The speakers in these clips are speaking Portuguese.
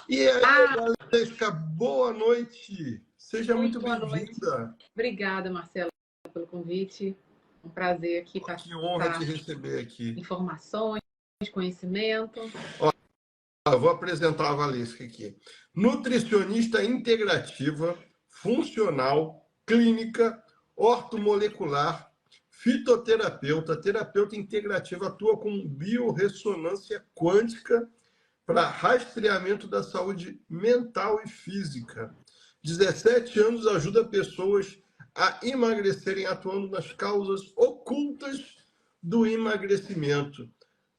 E aí, Ah, Valesca, boa noite. Seja muito muito boa noite. bem-vinda. Obrigada, Marcelo, pelo convite. Um prazer aqui Que honra te passar receber aqui. informações, conhecimento. Eu vou apresentar a Valesca aqui. Nutricionista integrativa, funcional, clínica, ortomolecular, fitoterapeuta, terapeuta integrativa, atua com biorressonância quântica para rastreamento da saúde mental e física. 17 anos ajuda pessoas a emagrecerem atuando nas causas ocultas do emagrecimento.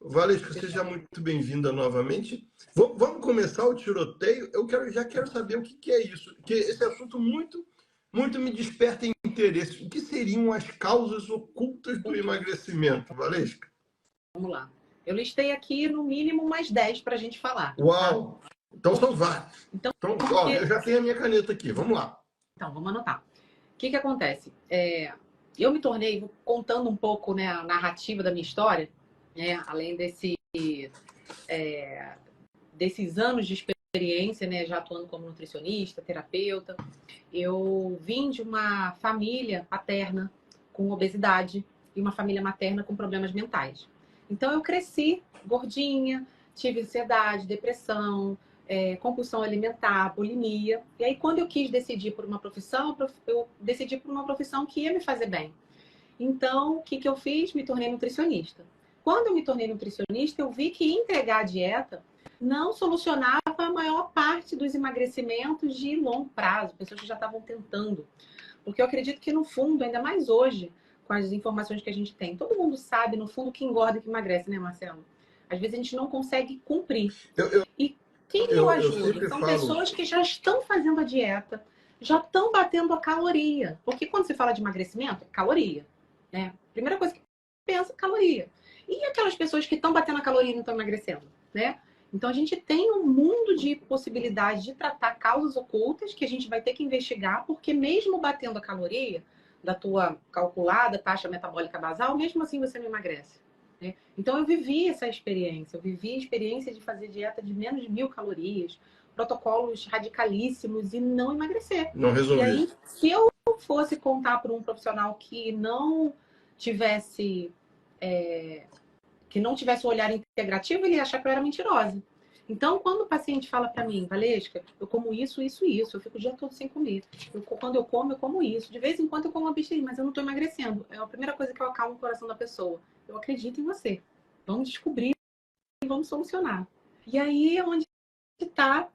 Valesca, seja muito bem-vinda novamente. Vamos começar o tiroteio. Já quero saber o que é isso, porque esse assunto muito me desperta interesse. O que seriam as causas ocultas do emagrecimento, Valesca? Vamos lá. Eu listei aqui no mínimo mais 10 para a gente falar. Uau! Tá? Então são vários. Então, Então, ó, eu já tenho a minha caneta aqui. Vamos lá. então vamos anotar. O que acontece? Eu me tornei, contando um pouco, né, a narrativa da minha história, né, além desses anos de experiência, né, já atuando como nutricionista, terapeuta. Eu vim de uma família paterna com obesidade e uma família materna com problemas mentais. Então eu cresci gordinha, tive ansiedade, depressão, compulsão alimentar, bulimia. E aí quando eu quis decidir por uma profissão, eu decidi por uma profissão que ia me fazer bem. Então o que eu fiz? Me tornei nutricionista. Quando eu me tornei nutricionista, eu vi que entregar a dieta não solucionava a maior parte dos emagrecimentos de longo prazo, pessoas que já estavam tentando. Porque eu acredito que, no fundo, ainda mais hoje, com as informações que a gente tem, todo mundo sabe, no fundo, que engorda e que emagrece, né, Marcelo? Às vezes a gente não consegue cumprir. E quem eu Eu ajudo? sempre São falo. pessoas que já estão fazendo a dieta, já estão batendo a caloria. Porque quando se fala de emagrecimento, é caloria. Né? Primeira coisa que pensa, caloria. E aquelas pessoas que estão batendo a caloria e não estão emagrecendo, né? Então, a gente tem um mundo de possibilidades de tratar causas ocultas que a gente vai ter que investigar, porque mesmo batendo a caloria da tua calculada taxa metabólica basal, mesmo assim você não emagrece. Né? Então, eu vivi essa experiência. Eu vivi a experiência de fazer dieta de menos de 1.000 calorias, protocolos radicalíssimos e não emagrecer. Não E resolvi. aí, se eu fosse contar para um profissional que não tivesse o olhar integrativo, ele ia achar que eu era mentirosa. Então, quando o paciente fala para mim, Valesca, eu como isso, isso, isso, eu fico o dia todo sem comer. Quando eu como isso. De vez em quando eu como uma besteirinha, mas eu não estou emagrecendo. É a primeira coisa que eu acalmo o coração da pessoa. Eu acredito em você. Vamos descobrir e vamos solucionar. E aí é onde está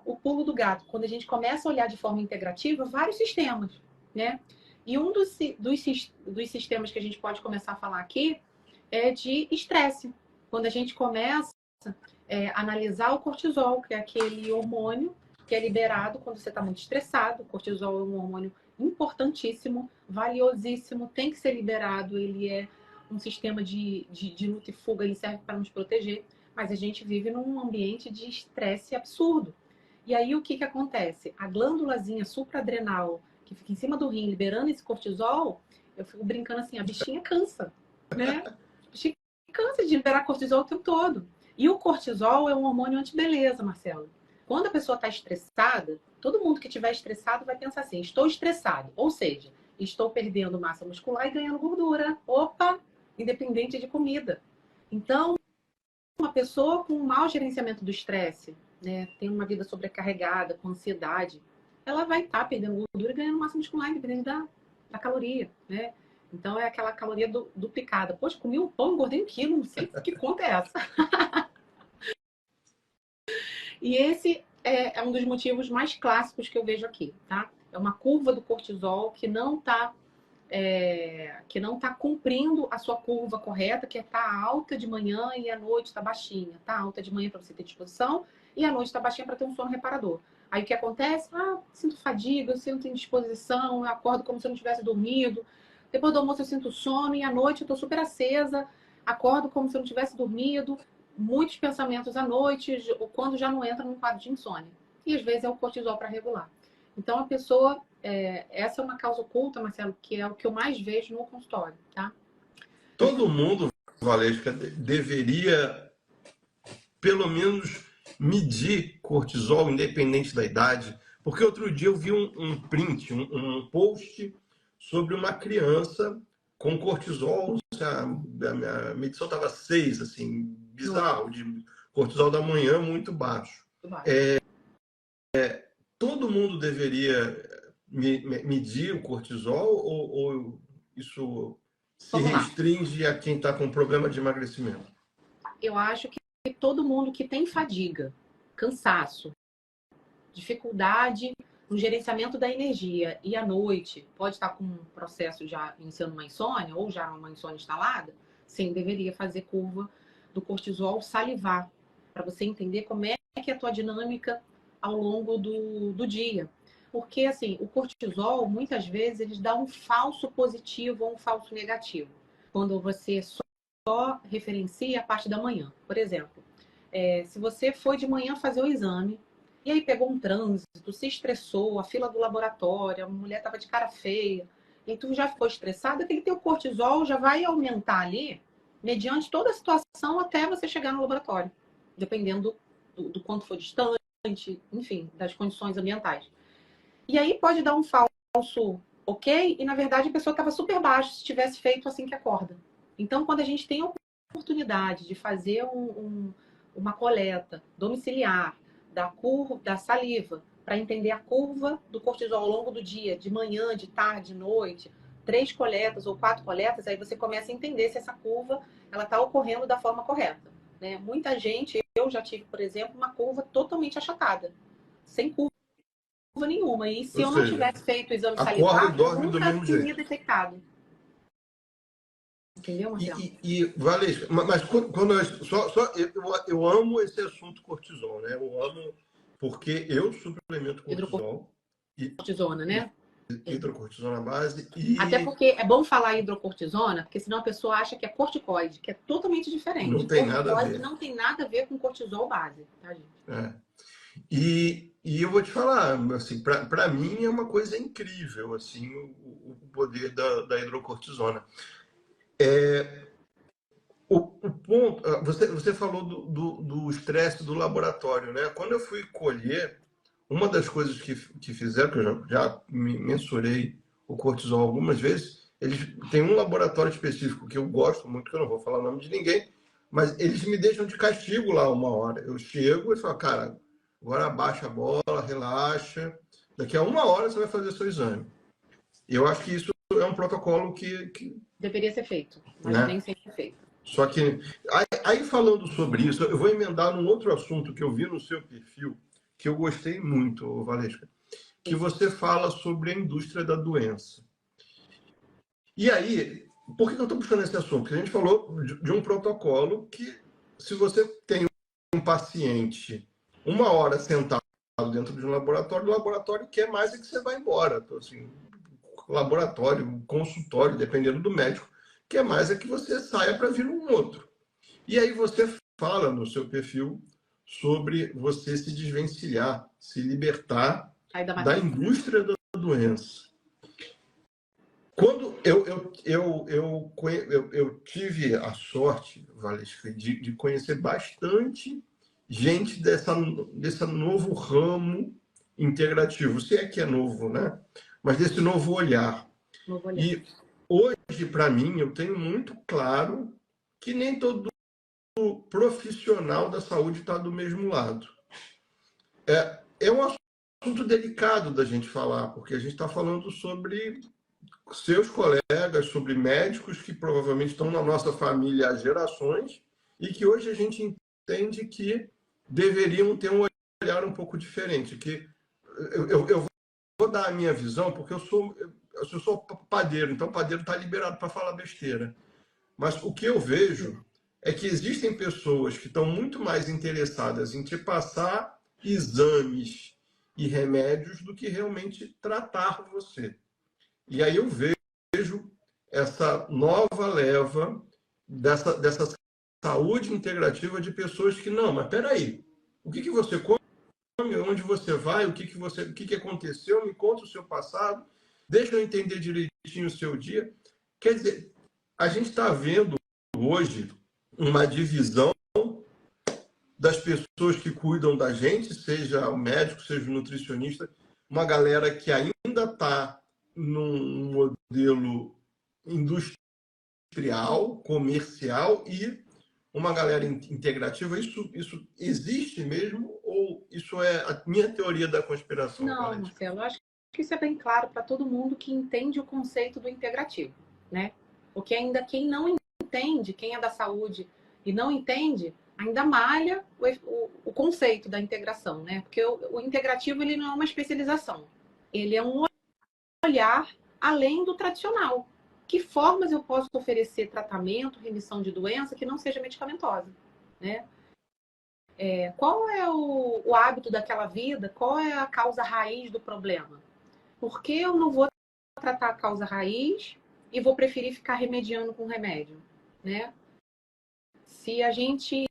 o pulo do gato. Quando a gente começa a olhar de forma integrativa, vários sistemas, né? E um dos sistemas que a gente pode começar a falar aqui é de estresse. Quando a gente começa a analisar o cortisol, que é aquele hormônio que é liberado quando você está muito estressado. O cortisol é um hormônio importantíssimo, valiosíssimo, tem que ser liberado. Ele é um sistema de luta e fuga, ele serve para nos proteger. Mas a gente vive num ambiente de estresse absurdo. E aí o que acontece? A glândulazinha supraadrenal, que fica em cima do rim, liberando esse cortisol, eu fico brincando assim, a bichinha cansa, né? A bichinha cansa de liberar cortisol o tempo todo. E o cortisol é um hormônio antibeleza, Marcelo. Quando a pessoa está estressada, todo mundo que estiver estressado vai pensar assim, estou estressado. Ou seja, estou perdendo massa muscular e ganhando gordura. Opa! Independente de comida. Então, uma pessoa com um mau gerenciamento do estresse, né, tem uma vida sobrecarregada, com ansiedade, ela vai estar perdendo gordura e ganhando massa muscular, independente da caloria, né? Então é aquela caloria duplicada. Poxa, comi um pão, engordei 1 quilo, não sei que conta é essa. E esse é um dos motivos mais clássicos que eu vejo aqui, tá? É uma curva do cortisol que não está cumprindo a sua curva correta, que é tá alta de manhã e à noite está baixinha. Tá alta de manhã para você ter disposição e à noite está baixinha para ter um sono reparador. Aí o que acontece? Sinto fadiga, eu sinto indisposição, eu acordo como se eu não tivesse dormido. Depois do almoço eu sinto sono e à noite eu estou super acesa, acordo como se eu não tivesse dormido. Muitos pensamentos à noite, quando já não entra num quadro de insônia. E às vezes é o cortisol para regular. Então a pessoa, essa é uma causa oculta, Marcelo, que é o que eu mais vejo no consultório, tá? Todo mundo, Valesca, deveria, pelo menos, medir cortisol independente da idade? Porque outro dia eu vi um print, um post sobre uma criança com cortisol, a minha medição estava 6, assim, bizarro, de cortisol da manhã muito baixo. Todo mundo deveria medir o cortisol ou isso se restringe a quem está com problema de emagrecimento? Eu acho que todo mundo que tem fadiga, cansaço, dificuldade no gerenciamento da energia e à noite pode estar com um processo já iniciando uma insônia ou já uma insônia instalada, sim, deveria fazer curva do cortisol salivar, para você entender como é que é a tua dinâmica ao longo do dia. Porque, assim, o cortisol, muitas vezes, ele dá um falso positivo ou um falso negativo. Quando você só referencia a parte da manhã. Por exemplo, se você foi de manhã fazer o exame, e aí pegou um trânsito, se estressou, a fila do laboratório, a mulher estava de cara feia, e tu já ficou estressado, aquele teu cortisol já vai aumentar ali, mediante toda a situação, até você chegar no laboratório, dependendo do quanto for distante, enfim, das condições ambientais. E aí pode dar um falso ok, e na verdade a pessoa estava super baixa se tivesse feito assim que acorda. Então, quando a gente tem a oportunidade de fazer uma coleta domiciliar da saliva, para entender a curva do cortisol ao longo do dia, de manhã, de tarde, de noite, 3 coletas ou 4 coletas, aí você começa a entender se essa curva ela está ocorrendo da forma correta. Né? Muita gente, eu já tive, por exemplo, uma curva totalmente achatada, sem curva nenhuma. E se eu não tivesse feito o exame salivar, eu nunca teria detectado. Entendeu, Marcelo? Valesca, mas quando eu amo esse assunto cortisol, né? Eu amo porque eu suplemento cortisol. Hidrocortisona, né? Hidrocortisona base. Até porque é bom falar hidrocortisona, porque senão a pessoa acha que é corticoide, que é totalmente diferente. Não tem nada a ver. Não tem nada a ver com cortisol base, tá, gente? E eu vou te falar, assim, para mim é uma coisa incrível, assim, o poder da hidrocortisona. O ponto, você falou do estresse do laboratório, né? Quando eu fui colher, uma das coisas que fizeram, que eu já mensurei o cortisol algumas vezes, eles têm um laboratório específico que eu gosto muito, que eu não vou falar o nome de ninguém, mas eles me deixam de castigo lá 1 hora. Eu chego e falo, cara, agora abaixa a bola, relaxa, daqui a 1 hora você vai fazer seu exame. E eu acho que isso é um protocolo que deveria ser feito, mas nem sempre é feito. Só que, aí falando sobre isso, eu vou emendar num outro assunto que eu vi no seu perfil, que eu gostei muito, Valesca, que você fala sobre a indústria da doença. E aí, por que eu estou puxando esse assunto? Porque a gente falou de um protocolo que, se você tem um paciente 1 hora sentado dentro de um laboratório, o laboratório quer mais é que você vá embora. Então, assim, laboratório, consultório, dependendo do médico, que é mais é que você saia para vir um outro. E aí você fala no seu perfil sobre você se desvencilhar, se libertar da indústria da doença. Quando eu tive a sorte, Valesca, de conhecer bastante gente desse novo ramo integrativo, se é que é novo, né? Mas desse novo olhar. E hoje, para mim, eu tenho muito claro que nem todo profissional da saúde está do mesmo lado. É um assunto delicado da gente falar, porque a gente está falando sobre seus colegas, sobre médicos que provavelmente estão na nossa família há gerações e que hoje a gente entende que deveriam ter um olhar um pouco diferente. Que eu vou dar a minha visão, porque eu sou padeiro, então padeiro está liberado para falar besteira. Mas o que eu vejo é que existem pessoas que estão muito mais interessadas em te passar exames e remédios do que realmente tratar você. E aí eu vejo essa nova leva dessa saúde integrativa de pessoas que, não, mas peraí, o que você come, onde você vai, o que aconteceu, me conta o seu passado, deixa eu entender direitinho o seu dia. Quer dizer, a gente está vendo hoje uma divisão das pessoas que cuidam da gente, seja o médico, seja o nutricionista, uma galera que ainda está num modelo industrial, comercial e uma galera integrativa. Isso existe mesmo ou isso é a minha teoria da conspiração, Não, Valente? Marcelo, eu acho que isso é bem claro para todo mundo que entende o conceito do integrativo, né? Porque ainda quem não entende, quem é da saúde e não entende, ainda malha o conceito da integração, né? Porque o integrativo ele não é uma especialização, ele é um olhar além do tradicional. Que formas eu posso oferecer tratamento, remissão de doença que não seja medicamentosa, né? Qual é o hábito daquela vida? Qual é a causa raiz do problema? Por que eu não vou tratar a causa raiz e vou preferir ficar remediando com remédio, né? Se a gente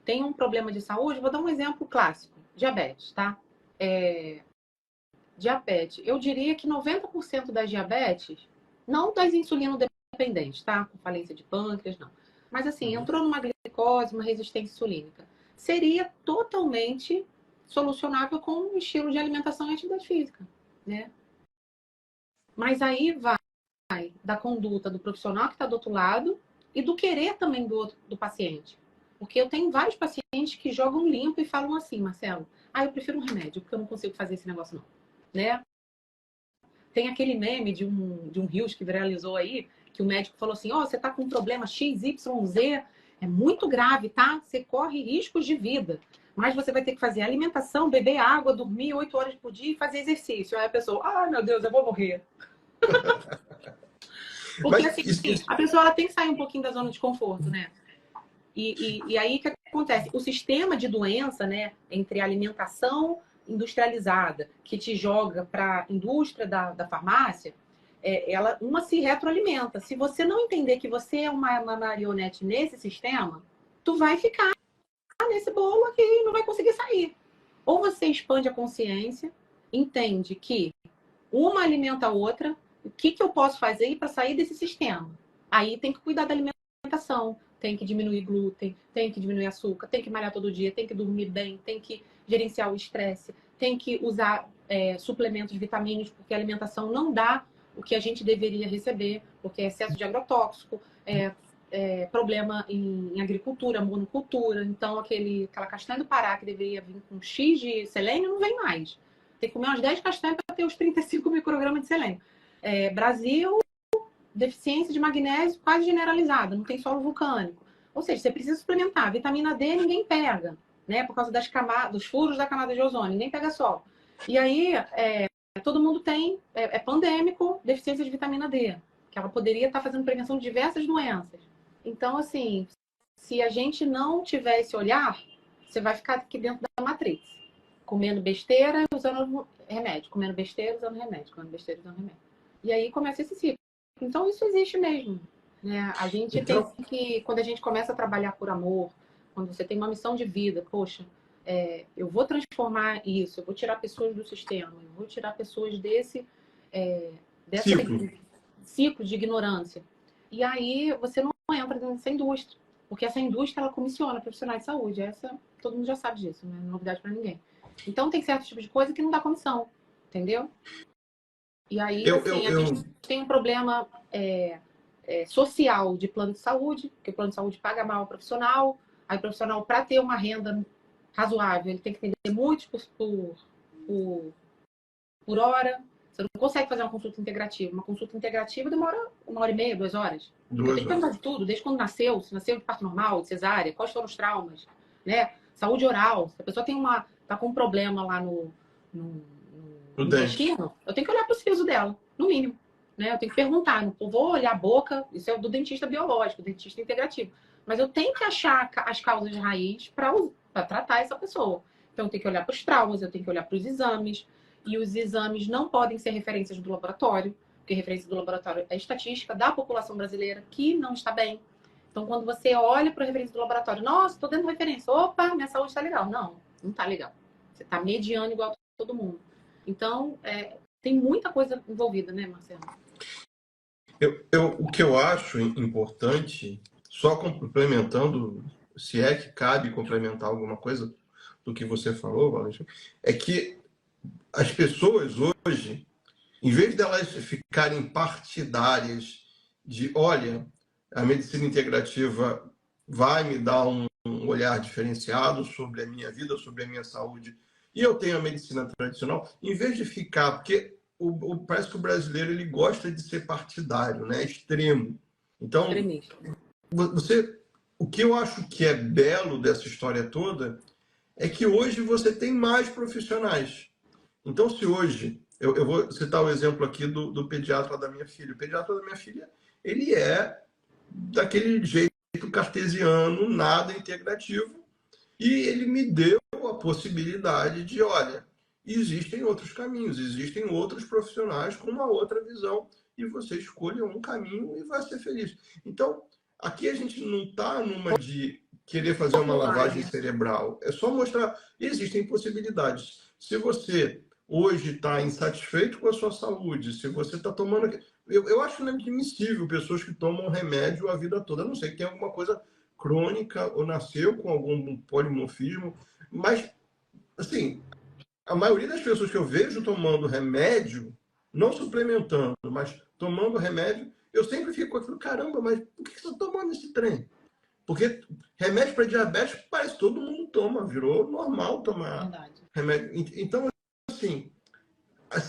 tem um problema de saúde, vou dar um exemplo clássico: diabetes, tá? Diabetes. Eu diria que 90% das diabetes, não das insulino dependentes, tá? Com falência de pâncreas, não. Mas assim, entrou numa glicose, uma resistência insulínica. Seria totalmente solucionável com um estilo de alimentação e atividade física, né? Mas aí vai da conduta do profissional que está do outro lado e do querer também do paciente. Porque eu tenho vários pacientes que jogam limpo e falam assim: Marcelo, eu prefiro um remédio, porque eu não consigo fazer esse negócio não, né? Tem aquele meme de um Rios que viralizou aí, que o médico falou assim: você tá com um problema XYZ, é muito grave, tá? Você corre riscos de vida. Mas você vai ter que fazer alimentação, beber água, dormir 8 horas por dia e fazer exercício. Aí a pessoa, meu Deus, eu vou morrer. Porque assim, a pessoa ela tem que sair um pouquinho da zona de conforto, né? E aí o que acontece? O sistema de doença, né, entre a alimentação industrializada, que te joga para a indústria da farmácia, uma se retroalimenta. Se você não entender que você é uma marionete nesse sistema, tu vai ficar nesse bolo aqui e não vai conseguir sair. Ou você expande a consciência, entende que uma alimenta a outra, o que eu posso fazer para sair desse sistema? Aí tem que cuidar da alimentação, tem que diminuir glúten, tem que diminuir açúcar, tem que malhar todo dia, tem que dormir bem, tem que gerenciar o estresse, tem que usar suplementos vitamínicos, porque a alimentação não dá o que a gente deveria receber, porque é excesso de agrotóxico, problema em agricultura, monocultura. Então, aquela castanha do Pará que deveria vir com X de selênio não vem mais. Tem que comer umas 10 castanhas para ter os 35 microgramas de selênio. Brasil, deficiência de magnésio quase generalizada, não tem solo vulcânico. Ou seja, você precisa suplementar. Vitamina D ninguém pega, né? Por causa dos furos da camada de ozônio, ninguém pega sol. E aí, todo mundo tem, pandêmico, deficiência de vitamina D, que ela poderia estar fazendo prevenção de diversas doenças. Então, assim, se a gente não tiver esse olhar, você vai ficar aqui dentro da matriz, comendo besteira e usando remédio, comendo besteira usando remédio, comendo besteira usando remédio. E aí começa esse ciclo. Então, isso existe mesmo, né? A gente tem que, quando a gente começa a trabalhar por amor, quando você tem uma missão de vida, poxa, eu vou transformar isso, eu vou tirar pessoas do sistema, eu vou tirar pessoas desse ciclo de ignorância. E aí você não entra nessa indústria, porque essa indústria ela comissiona profissionais de saúde. Todo mundo já sabe disso, não é novidade para ninguém. Então tem certo tipo de coisa que não dá comissão, entendeu? E aí, a gente tem um problema social de plano de saúde, que o plano de saúde paga mal o profissional. Aí o profissional, para ter uma renda razoável, ele tem que atender muitos por hora. Você não consegue fazer uma consulta integrativa. Uma consulta integrativa demora 1h30, 2 horas. Porque tem que perguntar de tudo, desde quando nasceu, se nasceu de parto normal, de cesárea, quais foram os traumas, né? Saúde oral. Se a pessoa tá com um problema lá no intestino, eu tenho que olhar para o siso dela, no mínimo. Né? Eu tenho que perguntar, não vou olhar a boca, isso é do dentista biológico, dentista integrativo. Mas eu tenho que achar as causas de raiz para tratar essa pessoa. Então, eu tenho que olhar para os traumas, eu tenho que olhar para os exames. E os exames não podem ser referências do laboratório, porque referência do laboratório é estatística da população brasileira que não está bem. Então, quando você olha para a referência do laboratório, nossa, estou dando referência, opa, minha saúde está legal. Não está legal. Você está mediano igual todo mundo. Então, tem muita coisa envolvida, né, Marcelo? O que eu acho importante, só complementando se é que cabe complementar alguma coisa do que você falou, Valentim, é que as pessoas hoje, em vez delas ficarem partidárias de, olha, a medicina integrativa vai me dar um olhar diferenciado sobre a minha vida, sobre a minha saúde, e eu tenho a medicina tradicional, em vez de ficar, porque parece que o brasileiro ele gosta de ser partidário, né? Extremo. Então, Extremista. o que eu acho que é belo dessa história toda é que hoje você tem mais profissionais. Então, se hoje, eu vou citar o exemplo aqui do pediatra da minha filha. O pediatra da minha filha, ele é daquele jeito cartesiano, nada integrativo, e ele me deu a possibilidade de, olha, existem outros caminhos, existem outros profissionais com uma outra visão, e você escolhe um caminho e vai ser feliz. Então, aqui a gente não está numa de querer fazer uma lavagem cerebral, é só mostrar, existem possibilidades. Se você hoje está insatisfeito com a sua saúde, se você está tomando... Eu acho inadmissível pessoas que tomam remédio a vida toda. Eu não sei, tem alguma coisa crônica ou nasceu com algum polimorfismo, mas, assim, a maioria das pessoas que eu vejo tomando remédio, não suplementando, mas tomando remédio, eu sempre fico com aquilo, caramba, mas por que você está tomando esse trem? Porque remédio para diabetes parece que todo mundo toma, virou normal tomar remédio. Então, assim,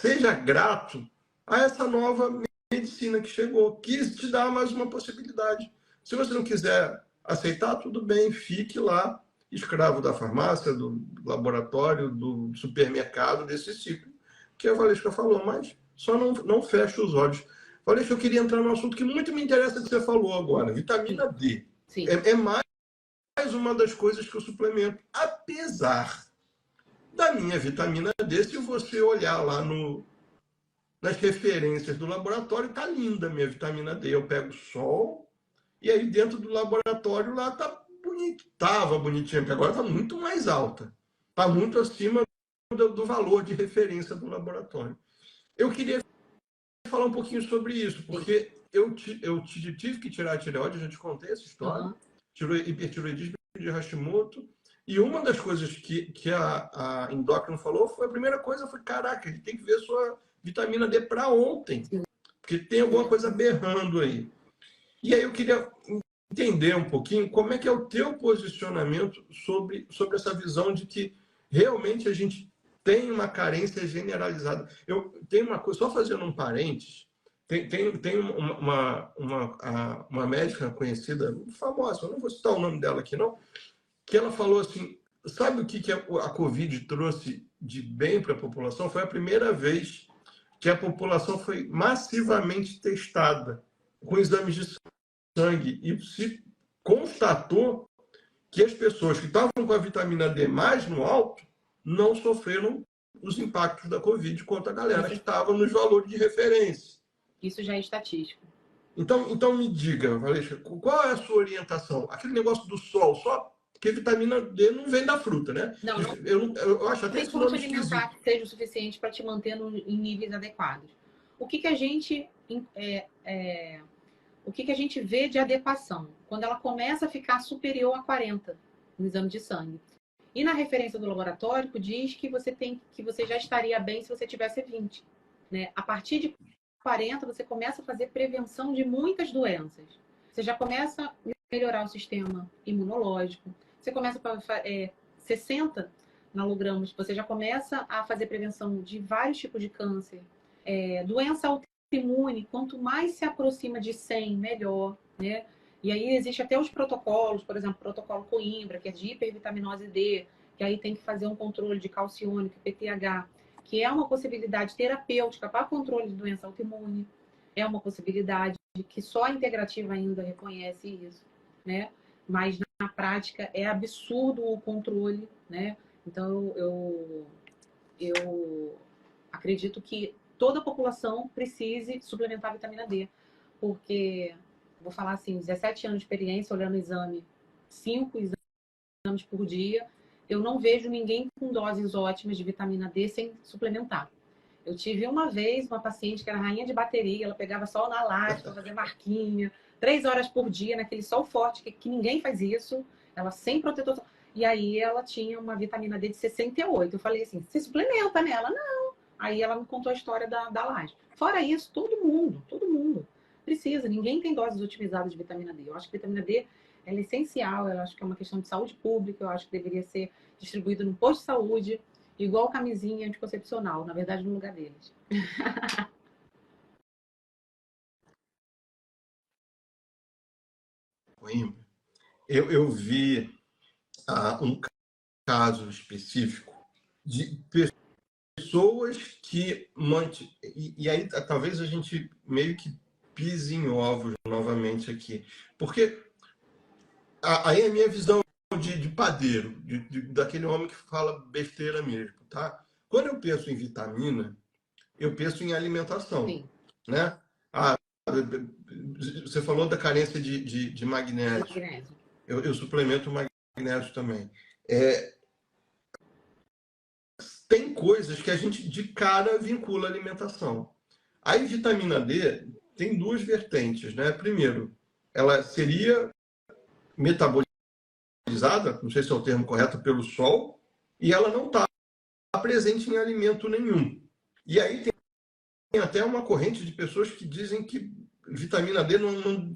seja grato a essa nova medicina que chegou, que te dá mais uma possibilidade. Se você não quiser aceitar, tudo bem, fique lá, escravo da farmácia, do laboratório, do supermercado, desse ciclo que a Valesca falou, mas só não feche os olhos. Valesca, eu queria entrar num assunto que muito me interessa que você falou agora, vitamina D. Sim. É mais uma das coisas que eu suplemento, apesar da minha vitamina D, se você olhar lá nas referências do laboratório, tá linda a minha vitamina D. Eu pego sol e aí dentro do laboratório lá tá bonito. Tava bonitinha, porque agora tá muito mais alta. Tá muito acima do valor de referência do laboratório. Eu queria falar um pouquinho sobre isso, porque eu tive que tirar a tireoide, eu já te contei essa história. Tirou hipertireoidismo de Hashimoto. E uma das coisas que a endócrina falou foi, a primeira coisa foi, caraca, ele tem que ver sua vitamina D para ontem, porque tem alguma coisa berrando aí. E aí eu queria entender um pouquinho como é que é o teu posicionamento sobre essa visão de que realmente a gente tem uma carência generalizada. Eu tenho uma coisa, só fazendo um parênteses, tem uma médica conhecida, famosa, eu não vou citar o nome dela aqui não, que ela falou assim, sabe o que a Covid trouxe de bem para a população? Foi a primeira vez que a população foi massivamente testada com exames de sangue e se constatou que as pessoas que estavam com a vitamina D mais no alto não sofreram os impactos da Covid quanto a galera que estava nos valores de referência. Isso já é estatístico. Então me diga, Valesca, qual é a sua orientação? Aquele negócio do sol, só porque vitamina D não vem da fruta, né? Não, eu acho até tem fonte alimentar que seja o suficiente para te manter em níveis adequados. O que a gente vê de adequação? Quando ela começa a ficar superior a 40 no exame de sangue. E na referência do laboratório diz que você já estaria bem se você tivesse 20. Né? A partir de 40, você começa a fazer prevenção de muitas doenças. Você já começa a melhorar o sistema imunológico. Você começa a 60 nanogramas, você já começa a fazer prevenção de vários tipos de câncer. Doença autoimune, quanto mais se aproxima de 100, melhor, né? E aí existe até os protocolos, por exemplo, o protocolo Coimbra, que é de hipervitaminose D, que aí tem que fazer um controle de calciônico, PTH, que é uma possibilidade terapêutica para controle de doença autoimune. É uma possibilidade que só a integrativa ainda reconhece isso, né? Mas na prática é absurdo o controle, né? Então eu acredito que toda a população precise suplementar a vitamina D, porque, vou falar assim, 17 anos de experiência olhando o exame, 5 exames por dia, eu não vejo ninguém com doses ótimas de vitamina D sem suplementar. Eu tive uma vez uma paciente que era rainha de bateria, ela pegava sol na latte para fazer marquinha, 3 horas por dia, naquele sol forte, que ninguém faz isso. ela sem protetor solar. E aí ela tinha uma vitamina D de 68. Eu falei assim, você suplementa nela? Não. Aí ela me contou a história da laje. Fora isso, todo mundo precisa. Ninguém tem doses otimizadas de vitamina D. Eu acho que vitamina D ela é essencial. Eu acho que é uma questão de saúde pública. Eu acho que deveria ser distribuído no posto de saúde, igual camisinha anticoncepcional. Na verdade, no lugar deles. Eu vi um caso específico de pessoas que e aí talvez a gente meio que pise em ovos novamente aqui, porque aí a minha visão de padeiro, daquele homem que fala besteira mesmo, tá? Quando eu penso em vitamina, eu penso em alimentação, Sim. né? Ah, você falou da carência de magnésio. Magnésio. Eu suplemento magnésio também. Tem coisas que a gente de cara vincula à alimentação. A vitamina D tem duas vertentes, né? Primeiro, ela seria metabolizada, não sei se é o termo correto, pelo sol, e ela não está presente em alimento nenhum. E aí tem até uma corrente de pessoas que dizem que vitamina D,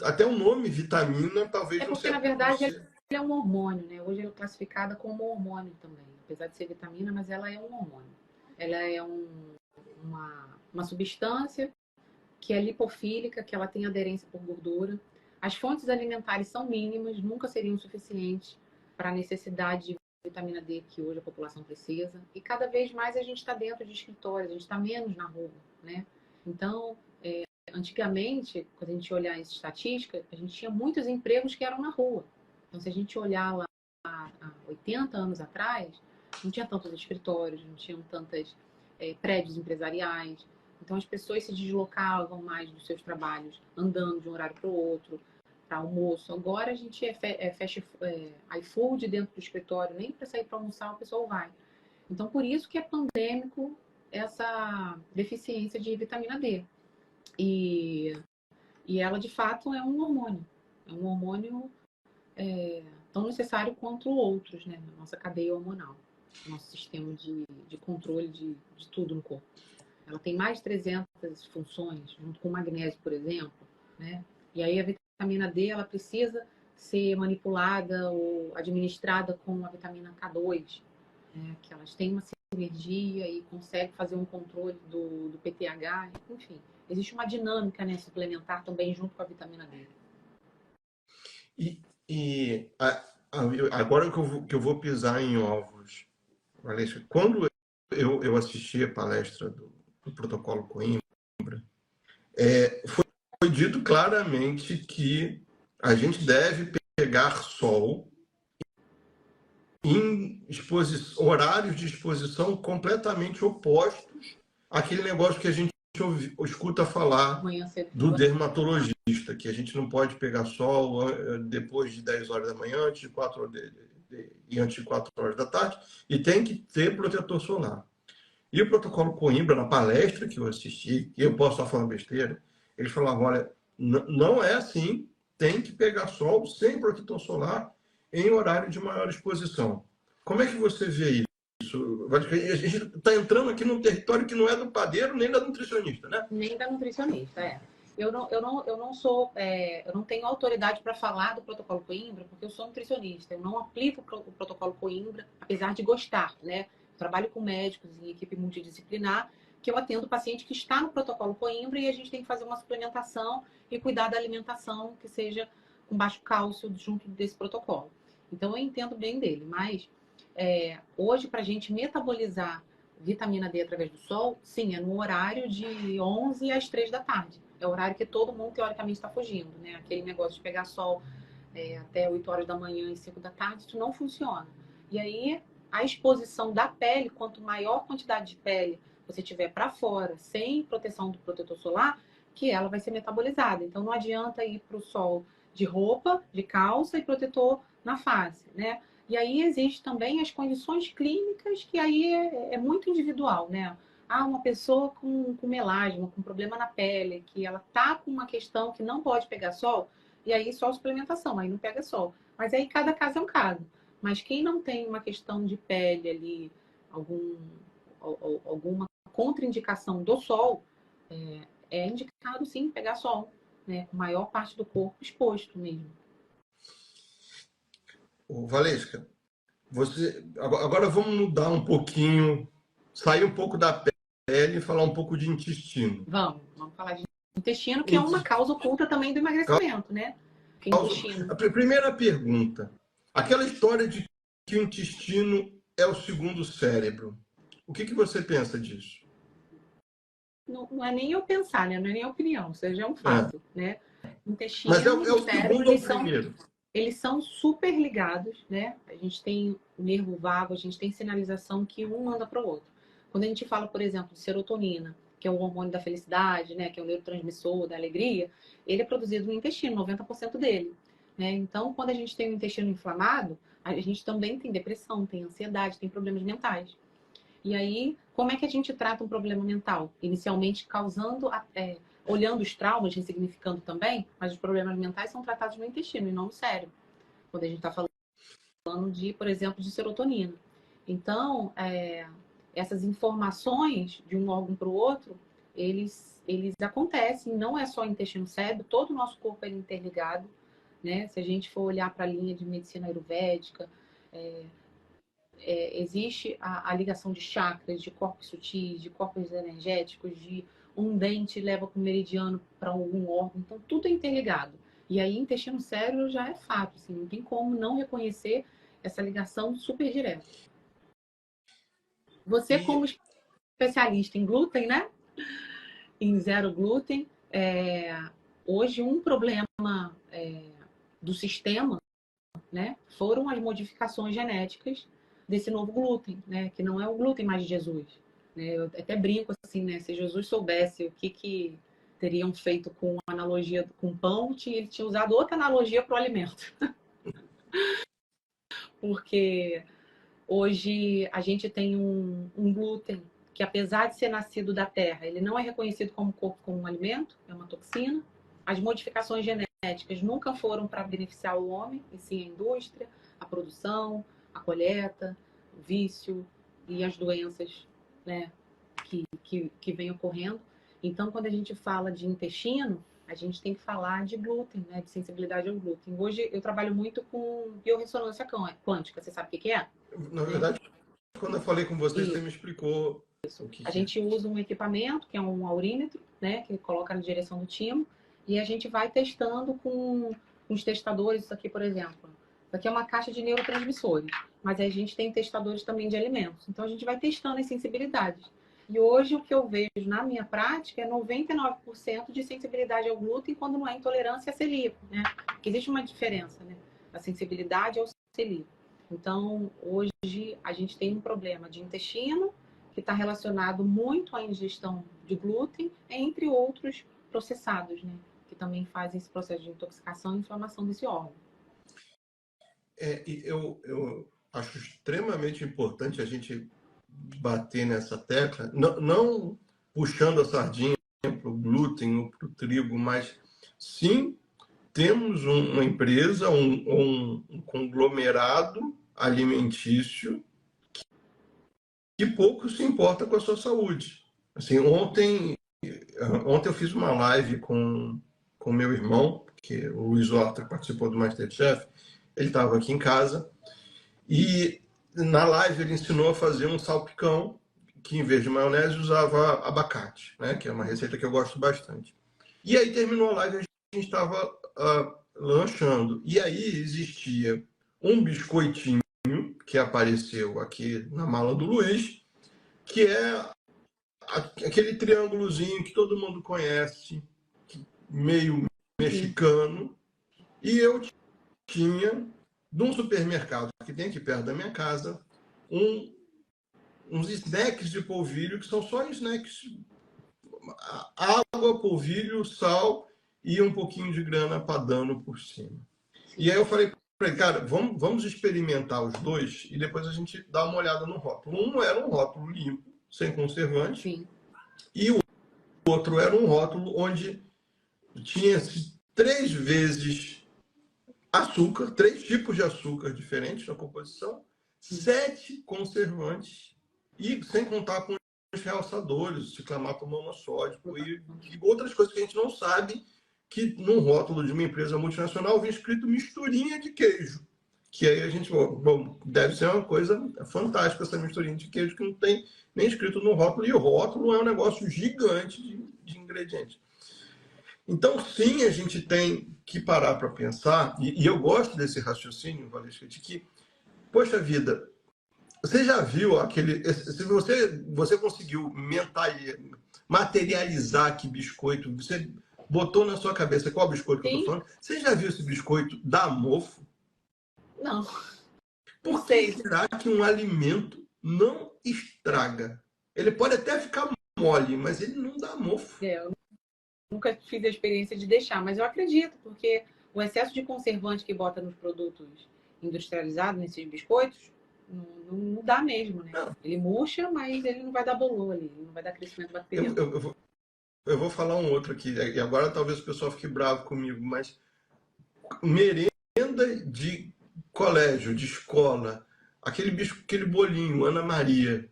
até o nome vitamina, talvez não Porque, seja. na verdade, ele é um hormônio, né? Hoje ele é classificada como hormônio também. Apesar de ser vitamina, mas ela é um hormônio. Ela é uma substância que é lipofílica, que ela tem aderência por gordura. As fontes alimentares são mínimas, nunca seriam suficientes para a necessidade de vitamina D que hoje a população precisa. E cada vez mais a gente está dentro de escritórios, a gente está menos na rua, né? Então, antigamente, quando a gente olhar essa estatística, a gente tinha muitos empregos que eram na rua. Então, se a gente olhar lá há 80 anos atrás, não tinha tantos escritórios, não tinham tantos prédios empresariais. Então, as pessoas se deslocavam mais dos seus trabalhos, andando de um horário para o outro, para almoço. Agora, a gente iFood dentro do escritório, nem para sair para almoçar o pessoal vai. Então, por isso que é pandêmico essa deficiência de vitamina D. E ela, de fato, é um hormônio. É um hormônio tão necessário quanto outros, né? Na nossa cadeia hormonal. Nosso sistema de controle de tudo no corpo. Ela tem mais de 300 funções, junto com o magnésio, por exemplo, né? E aí a vitamina D, ela precisa ser manipulada ou administrada com a vitamina K2, né? Que elas têm uma sinergia e conseguem fazer um controle do PTH, enfim. Existe uma dinâmica, né, suplementar também junto com a vitamina D. Agora que eu vou pisar em ovos, Valência, quando eu assisti a palestra do Protocolo Coimbra, foi dito claramente que a gente deve pegar sol em horários de exposição completamente opostos àquele negócio que a gente escuta falar do dermatologista, que a gente não pode pegar sol depois de 10 horas da manhã, antes de 4 e antes de 4 horas da tarde, e tem que ter protetor solar. E o protocolo Coimbra, na palestra que eu assisti, e eu posso estar falando besteira, eles falavam, olha, não é assim, tem que pegar sol sem protetor solar em horário de maior exposição. Como é que você vê isso? A gente está entrando aqui num território que não é do padeiro nem da nutricionista, né? Nem da nutricionista, é. Eu não tenho autoridade para falar do protocolo Coimbra, porque eu sou nutricionista. Eu não aplico o protocolo Coimbra, apesar de gostar, né? Eu trabalho com médicos em equipe multidisciplinar, que eu atendo o paciente que está no protocolo Coimbra e a gente tem que fazer uma suplementação e cuidar da alimentação que seja com baixo cálcio junto desse protocolo. Então, eu entendo bem dele, mas hoje, para a gente metabolizar vitamina D através do sol, sim, é no horário de 11 às 3 da tarde. É o horário que todo mundo, teoricamente, está fugindo, né? Aquele negócio de pegar sol até 8 horas da manhã e 5 da tarde, isso não funciona. E aí, a exposição da pele, quanto maior quantidade de pele você tiver para fora, sem proteção do protetor solar, que ela vai ser metabolizada. Então, não adianta ir para o sol de roupa, de calça e protetor na face, né? E aí existe também as condições clínicas, que aí é muito individual, né? Ah, uma pessoa com melasma, com problema na pele, que ela tá com uma questão que não pode pegar sol, e aí só suplementação, aí não pega sol. Mas aí cada caso é um caso. Mas quem não tem uma questão de pele ali, alguma contraindicação do sol, é indicado sim pegar sol, né? Com a maior parte do corpo exposto mesmo. Valesca, agora vamos mudar um pouquinho, sair um pouco da pele e falar um pouco de intestino. Vamos falar de intestino, que é uma causa oculta também do emagrecimento, né? A primeira pergunta, aquela história de que o intestino é o segundo cérebro. O que você pensa disso? Não é nem eu pensar, né? Não é nem opinião, ou seja, é um fato, né? Intestino Mas é e o cérebro, segundo ou o primeiro? eles são super ligados, né? A gente tem o nervo vago, a gente tem sinalização que um manda para o outro. Quando a gente fala, por exemplo, de serotonina, que é o hormônio da felicidade, né? Que é o neurotransmissor da alegria, ele é produzido no intestino, 90% dele. Né? Então, quando a gente tem o intestino inflamado, a gente também tem depressão, tem ansiedade, tem problemas mentais. E aí, como é que a gente trata um problema mental? Inicialmente olhando os traumas, ressignificando também, mas os problemas mentais são tratados no intestino e não no cérebro. Quando a gente está falando de, por exemplo, de serotonina. Então, essas informações de um órgão para o outro, eles acontecem, não é só intestino-cérebro, todo o nosso corpo é interligado, né? Se a gente for olhar para a linha de medicina ayurvédica, existe a ligação de chakras, de corpos sutis, de corpos energéticos, de um dente leva para o meridiano para algum órgão, então tudo é interligado. E aí intestino-cérebro já é fato, assim, não tem como não reconhecer essa ligação super direta. Você como especialista em glúten, né? Em zero glúten, hoje um problema do sistema, né, foram as modificações genéticas desse novo glúten, né, que não é o glúten mais de Jesus. Né? Eu até brinco assim, né, se Jesus soubesse o que teriam feito com a analogia com pão, ele tinha usado outra analogia para o alimento. Porque hoje a gente tem um glúten que, apesar de ser nascido da terra, ele não é reconhecido como corpo como um alimento, é uma toxina. As modificações genéticas nunca foram para beneficiar o homem, e sim a indústria, a produção, a colheita, o vício e as doenças, né, que vem ocorrendo. Então, quando a gente fala de intestino, a gente tem que falar de glúten, né, de sensibilidade ao glúten. Hoje eu trabalho muito com biorressonância quântica. Você sabe o que é? Na verdade, quando eu falei com você, você me explicou o que A gente usa um equipamento, que é um aurímetro, né, que coloca na direção do timo, e a gente vai testando com os testadores. Isso aqui, por exemplo, isso aqui é uma caixa de neurotransmissores, mas a gente tem testadores também de alimentos. Então, a gente vai testando as sensibilidades. E hoje, o que eu vejo na minha prática é 99% de sensibilidade ao glúten quando não é intolerância a celíaco, né? Porque existe uma diferença, né? A sensibilidade ao celíaco. Então, hoje, a gente tem um problema de intestino, que está relacionado muito à ingestão de glúten, entre outros processados, né? Que também fazem esse processo de intoxicação e inflamação desse órgão. Eu acho extremamente importante a gente bater nessa tecla, não puxando a sardinha para o glúten ou para o trigo, mas sim temos uma empresa, um conglomerado alimentício que pouco se importa com a sua saúde. Assim, ontem eu fiz uma live com meu irmão, que o Luiz Horta participou do MasterChef. Ele estava aqui em casa e na live ele ensinou a fazer um salpicão que, em vez de maionese, usava abacate, né? Que é uma receita que eu gosto bastante. E aí terminou a live, a gente estava lanchando. E aí existia um biscoitinho que apareceu aqui na mala do Luiz, que é aquele triângulozinho que todo mundo conhece, meio mexicano. E eu tinha, num supermercado que tem aqui perto da minha casa, uns snacks de polvilho, que são só snacks: água, polvilho, sal e um pouquinho de grana padano por cima. E aí eu falei para ele, cara, vamos experimentar os dois e depois a gente dá uma olhada no rótulo. Um era um rótulo limpo, sem conservante. Sim. E o outro era um rótulo onde tinha 3 vezes açúcar, 3 tipos de açúcar diferentes na composição, 7 conservantes, e sem contar com os realçadores, o ciclamato monossódico e outras coisas que a gente não sabe, que no rótulo de uma empresa multinacional vem escrito misturinha de queijo. Que aí a gente, bom, deve ser uma coisa fantástica essa misturinha de queijo que não tem nem escrito no rótulo, e o rótulo é um negócio gigante de ingredientes. Então, sim, a gente tem que parar para pensar, e eu gosto desse raciocínio, Valesca, de que, poxa vida, você já viu aquele... Se você conseguiu materializar que biscoito, você botou na sua cabeça qual biscoito que eu estou falando, você já viu esse biscoito dar mofo? Não. Por que será que um alimento não estraga? Ele pode até ficar mole, mas ele não dá mofo. Eu nunca fiz a experiência de deixar, mas eu acredito, porque o excesso de conservante que bota nos produtos industrializados, nesses biscoitos, não dá mesmo, né? Não. Ele murcha, mas ele não vai dar bolor ali, não vai dar crescimento bacteriano. Eu vou falar um outro aqui, e agora talvez o pessoal fique bravo comigo, mas merenda de colégio, de escola, aquele bolinho, Ana Maria,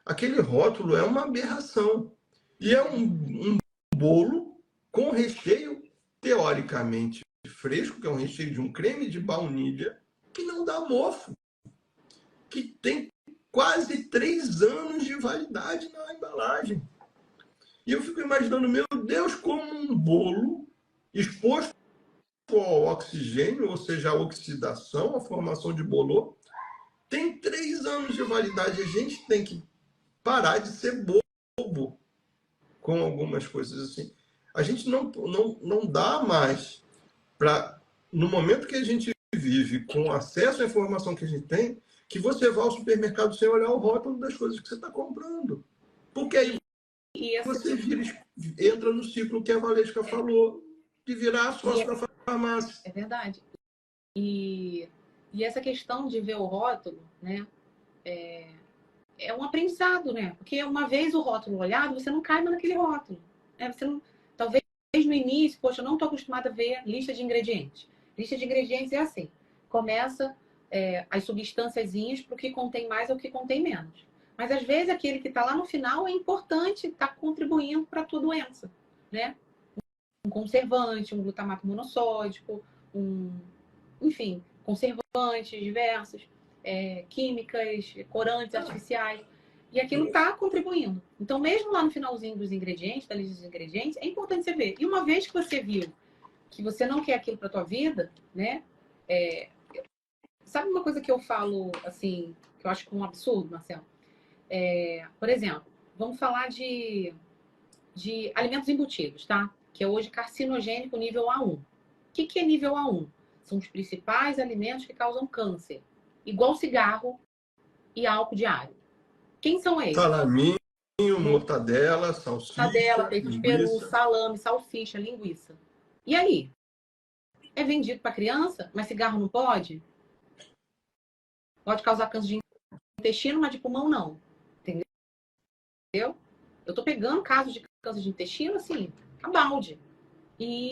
aquele rótulo é uma aberração. E é um bolo com recheio teoricamente fresco, que é um recheio de um creme de baunilha, que não dá mofo, que tem quase 3 anos de validade na embalagem. E eu fico imaginando, meu Deus, como um bolo exposto ao oxigênio, ou seja, a oxidação, a formação de bolor, tem 3 anos de validade. A gente tem que parar de ser bobo com algumas coisas assim. A gente não dá mais para, no momento que a gente vive, com acesso à informação que a gente tem, que você vá ao supermercado sem olhar o rótulo das coisas que você está comprando. Porque aí você entra no ciclo que a Valesca falou, de virar sócio da farmácia. É verdade. E essa questão de ver o rótulo, né, é um aprendizado, né? Porque uma vez o rótulo olhado, você não cai mais naquele rótulo. Né? Você não, talvez no início, poxa, eu não estou acostumada a ver lista de ingredientes. Lista de ingredientes é assim. Começa as substânciazinhas para o que contém mais ou o que contém menos. Mas às vezes aquele que está lá no final é importante, está contribuindo para a tua doença, né? Um conservante, um glutamato monossódico, enfim, conservantes diversos, químicas, corantes artificiais. E aquilo está contribuindo. Então, mesmo lá no finalzinho dos ingredientes, da lista dos ingredientes, é importante você ver. E uma vez que você viu que você não quer aquilo para a tua vida, né? Sabe uma coisa que eu falo, assim, que eu acho um absurdo, Marcelo? Por exemplo, vamos falar de alimentos embutidos, tá? Que é hoje carcinogênico nível A1. O que é nível A1? São os principais alimentos que causam câncer. Igual cigarro e álcool diário. Quem são eles? Salaminho, mortadela, salsicha, mortadela, peito de peru, salame, salsicha, linguiça. E aí? É vendido para criança, mas cigarro não pode? Pode causar câncer de intestino, mas de pulmão não. Entendeu? Eu tô pegando casos de câncer de intestino, assim, a balde. E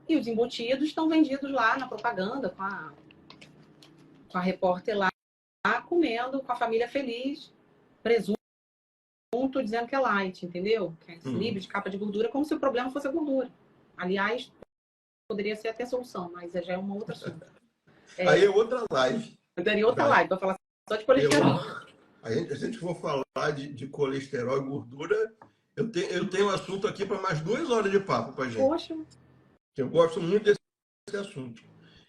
os embutidos estão vendidos lá na propaganda, com a repórter lá comendo, com a família feliz, presunto, dizendo que é light, entendeu? Que é livre de capa de gordura, como se o problema fosse a gordura. Aliás, poderia ser até a solução, mas já é uma outra assunto. Aí é outra live. Eu daria outra live para falar só de colesterol. A gente for falar de colesterol e gordura, eu tenho um assunto aqui para mais 2 horas de papo para gente. Poxa. Eu gosto muito desse assunto.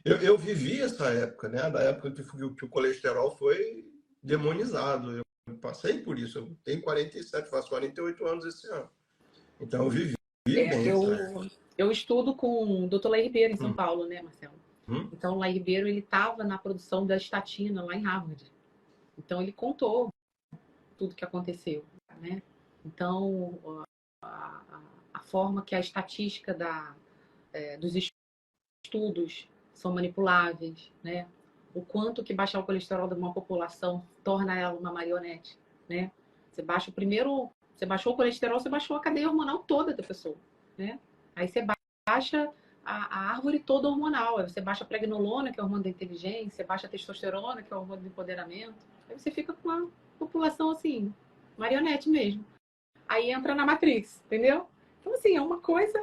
Eu vivi essa época, né? Da época que o colesterol foi demonizado. Eu passei por isso. Eu tenho 47, faço 48 anos esse ano. Então eu vivi bem eu estudo com o Dr. Laí Ribeiro em São Paulo, né, Marcelo? Então o Laí Ribeiro, ele estava na produção da estatina lá em Harvard. Então ele contou tudo que aconteceu, né? Então a forma que a estatística dos estudos são manipuláveis, né? O quanto que baixar o colesterol de uma população torna ela uma marionete, né? Você baixou o colesterol, você baixou a cadeia hormonal toda da pessoa, né? Aí você baixa a árvore toda hormonal. Aí você baixa a pregnolona, que é o hormônio da inteligência, você baixa a testosterona, que é o hormônio do empoderamento. Aí você fica com uma população assim, marionete mesmo. Aí entra na Matrix, entendeu? Então, assim, é uma coisa.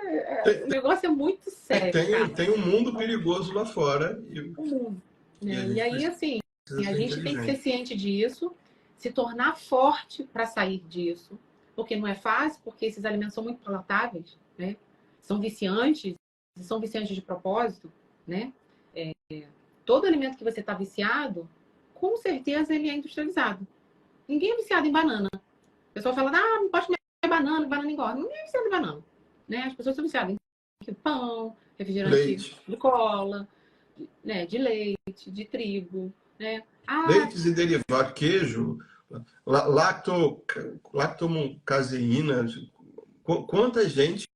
O negócio é muito sério, cara. Tem um mundo perigoso lá fora O mundo. e a Né? E gente aí, assim, precisa a ser gente tem que ser inteligente. ciente disso, se tornar forte para sair disso. Porque não é fácil, porque esses alimentos são muito palatáveis, né? São viciantes de propósito, né? Todo alimento que você está viciado, com certeza ele é industrializado. Ninguém é viciado em banana. O pessoal fala, não pode comer banana engorda. Ninguém é viciado em banana. Né? As pessoas são viciadas em pão, refrigerante Leite. de cola, né? De leite, de trigo, né? Leites e derivados, queijo, lactocaseína. Quanta gente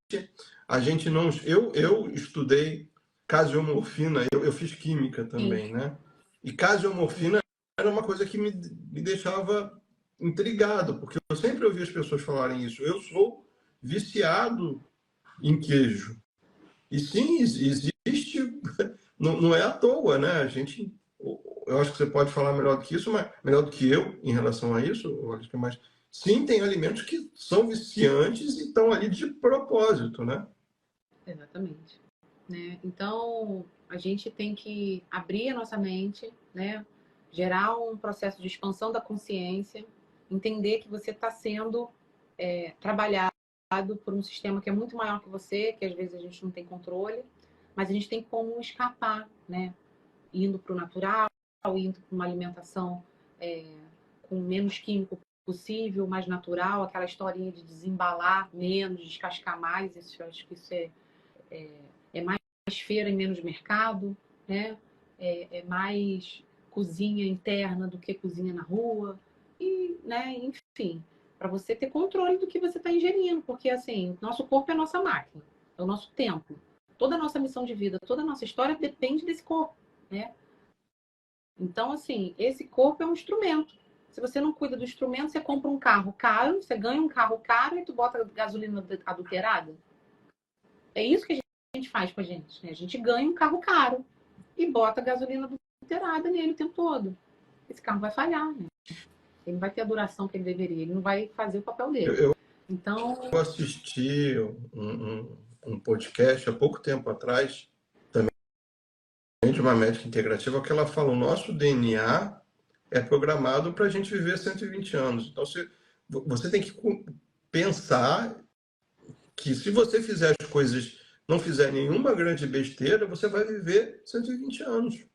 a gente não. Eu estudei caseomorfina, eu fiz química Sim, também, né? E caseomorfina era uma coisa que me deixava intrigado, porque eu sempre ouvi as pessoas falarem isso. Eu sou viciado em queijo. E sim, existe, não é à toa, né? A gente, eu acho que você pode falar melhor do que isso, mas melhor do que eu em relação a isso, eu acho que mais. Sim, tem alimentos que são viciantes e estão ali de propósito, né? exatamente. Né? Então, a gente tem que abrir a nossa mente, né? Gerar um processo de expansão da consciência, entender que você está sendo trabalhado por um sistema que é muito maior que você, que às vezes a gente não tem controle, mas a gente tem como escapar, né? Indo para o natural, indo para uma alimentação é, com menos químico possível, mais natural, aquela historinha de desembalar menos, descascar mais, isso, eu acho que isso é mais feira e menos mercado, né? É mais cozinha interna do que cozinha na rua. E, né, enfim, para você ter controle do que você está ingerindo, porque assim, nosso corpo é a nossa máquina, é o nosso templo. Toda a nossa missão de vida, toda a nossa história depende desse corpo, né? Então, assim, esse corpo é um instrumento. Se você não cuida do instrumento, você compra um carro caro, você ganha um carro caro e tu bota gasolina adulterada. É isso que a gente faz com a gente, né? A gente ganha um carro caro e bota gasolina adulterada nele o tempo todo. Esse carro vai falhar, né? Ele não vai ter a duração que ele deveria, ele não vai fazer o papel dele. Eu Então, assisti um podcast há pouco tempo atrás, também de uma médica integrativa, que ela falou: o nosso DNA é programado para a gente viver 120 anos. Então, você tem que pensar que se você fizer as coisas, não fizer nenhuma grande besteira, você vai viver 120 anos.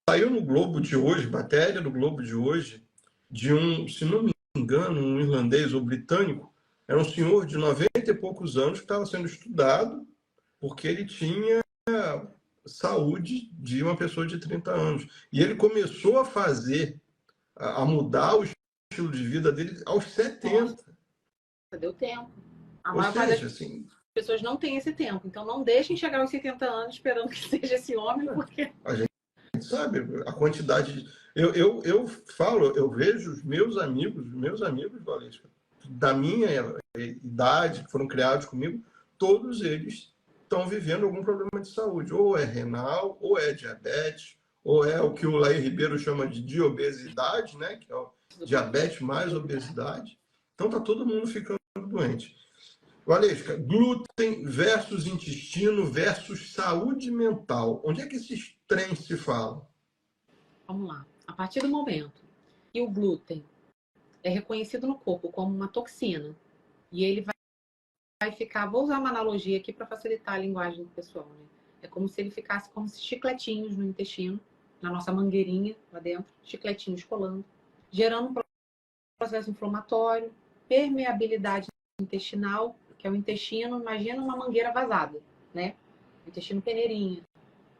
Saiu no Globo de hoje, matéria do Globo de hoje, de se não me engano, um irlandês ou britânico, era um senhor de 90 e poucos anos que estava sendo estudado porque ele tinha saúde de uma pessoa de 30 anos. E ele começou a fazer, a mudar o estilo de vida dele aos nossa, 70. deu tempo. A Ou maior parte seja, das assim, pessoas não tem esse tempo. Então, não deixem chegar aos 70 anos esperando que seja esse homem, porque. a gente sabe a quantidade de... eu falo, eu vejo os meus amigos, Valesca, da minha idade, que foram criados comigo, todos eles estão vivendo algum problema de saúde. Ou é renal, ou é diabetes, ou é o que o Laí Ribeiro chama de obesidade, né? Que é o diabetes mais obesidade. Então tá todo mundo ficando doente. Valesca, glúten versus intestino versus saúde mental. Onde é que esses trens se falam? Vamos lá. A partir do momento que o glúten é reconhecido no corpo como uma toxina, e ele vai ficar, vou usar uma analogia aqui para facilitar a linguagem do pessoal, né? É como se ele ficasse como se chicletinhos no intestino, na nossa mangueirinha lá dentro, chicletinhos colando, gerando um processo inflamatório, permeabilidade intestinal, que é o intestino, imagina uma mangueira vazada, né? O intestino peneirinha,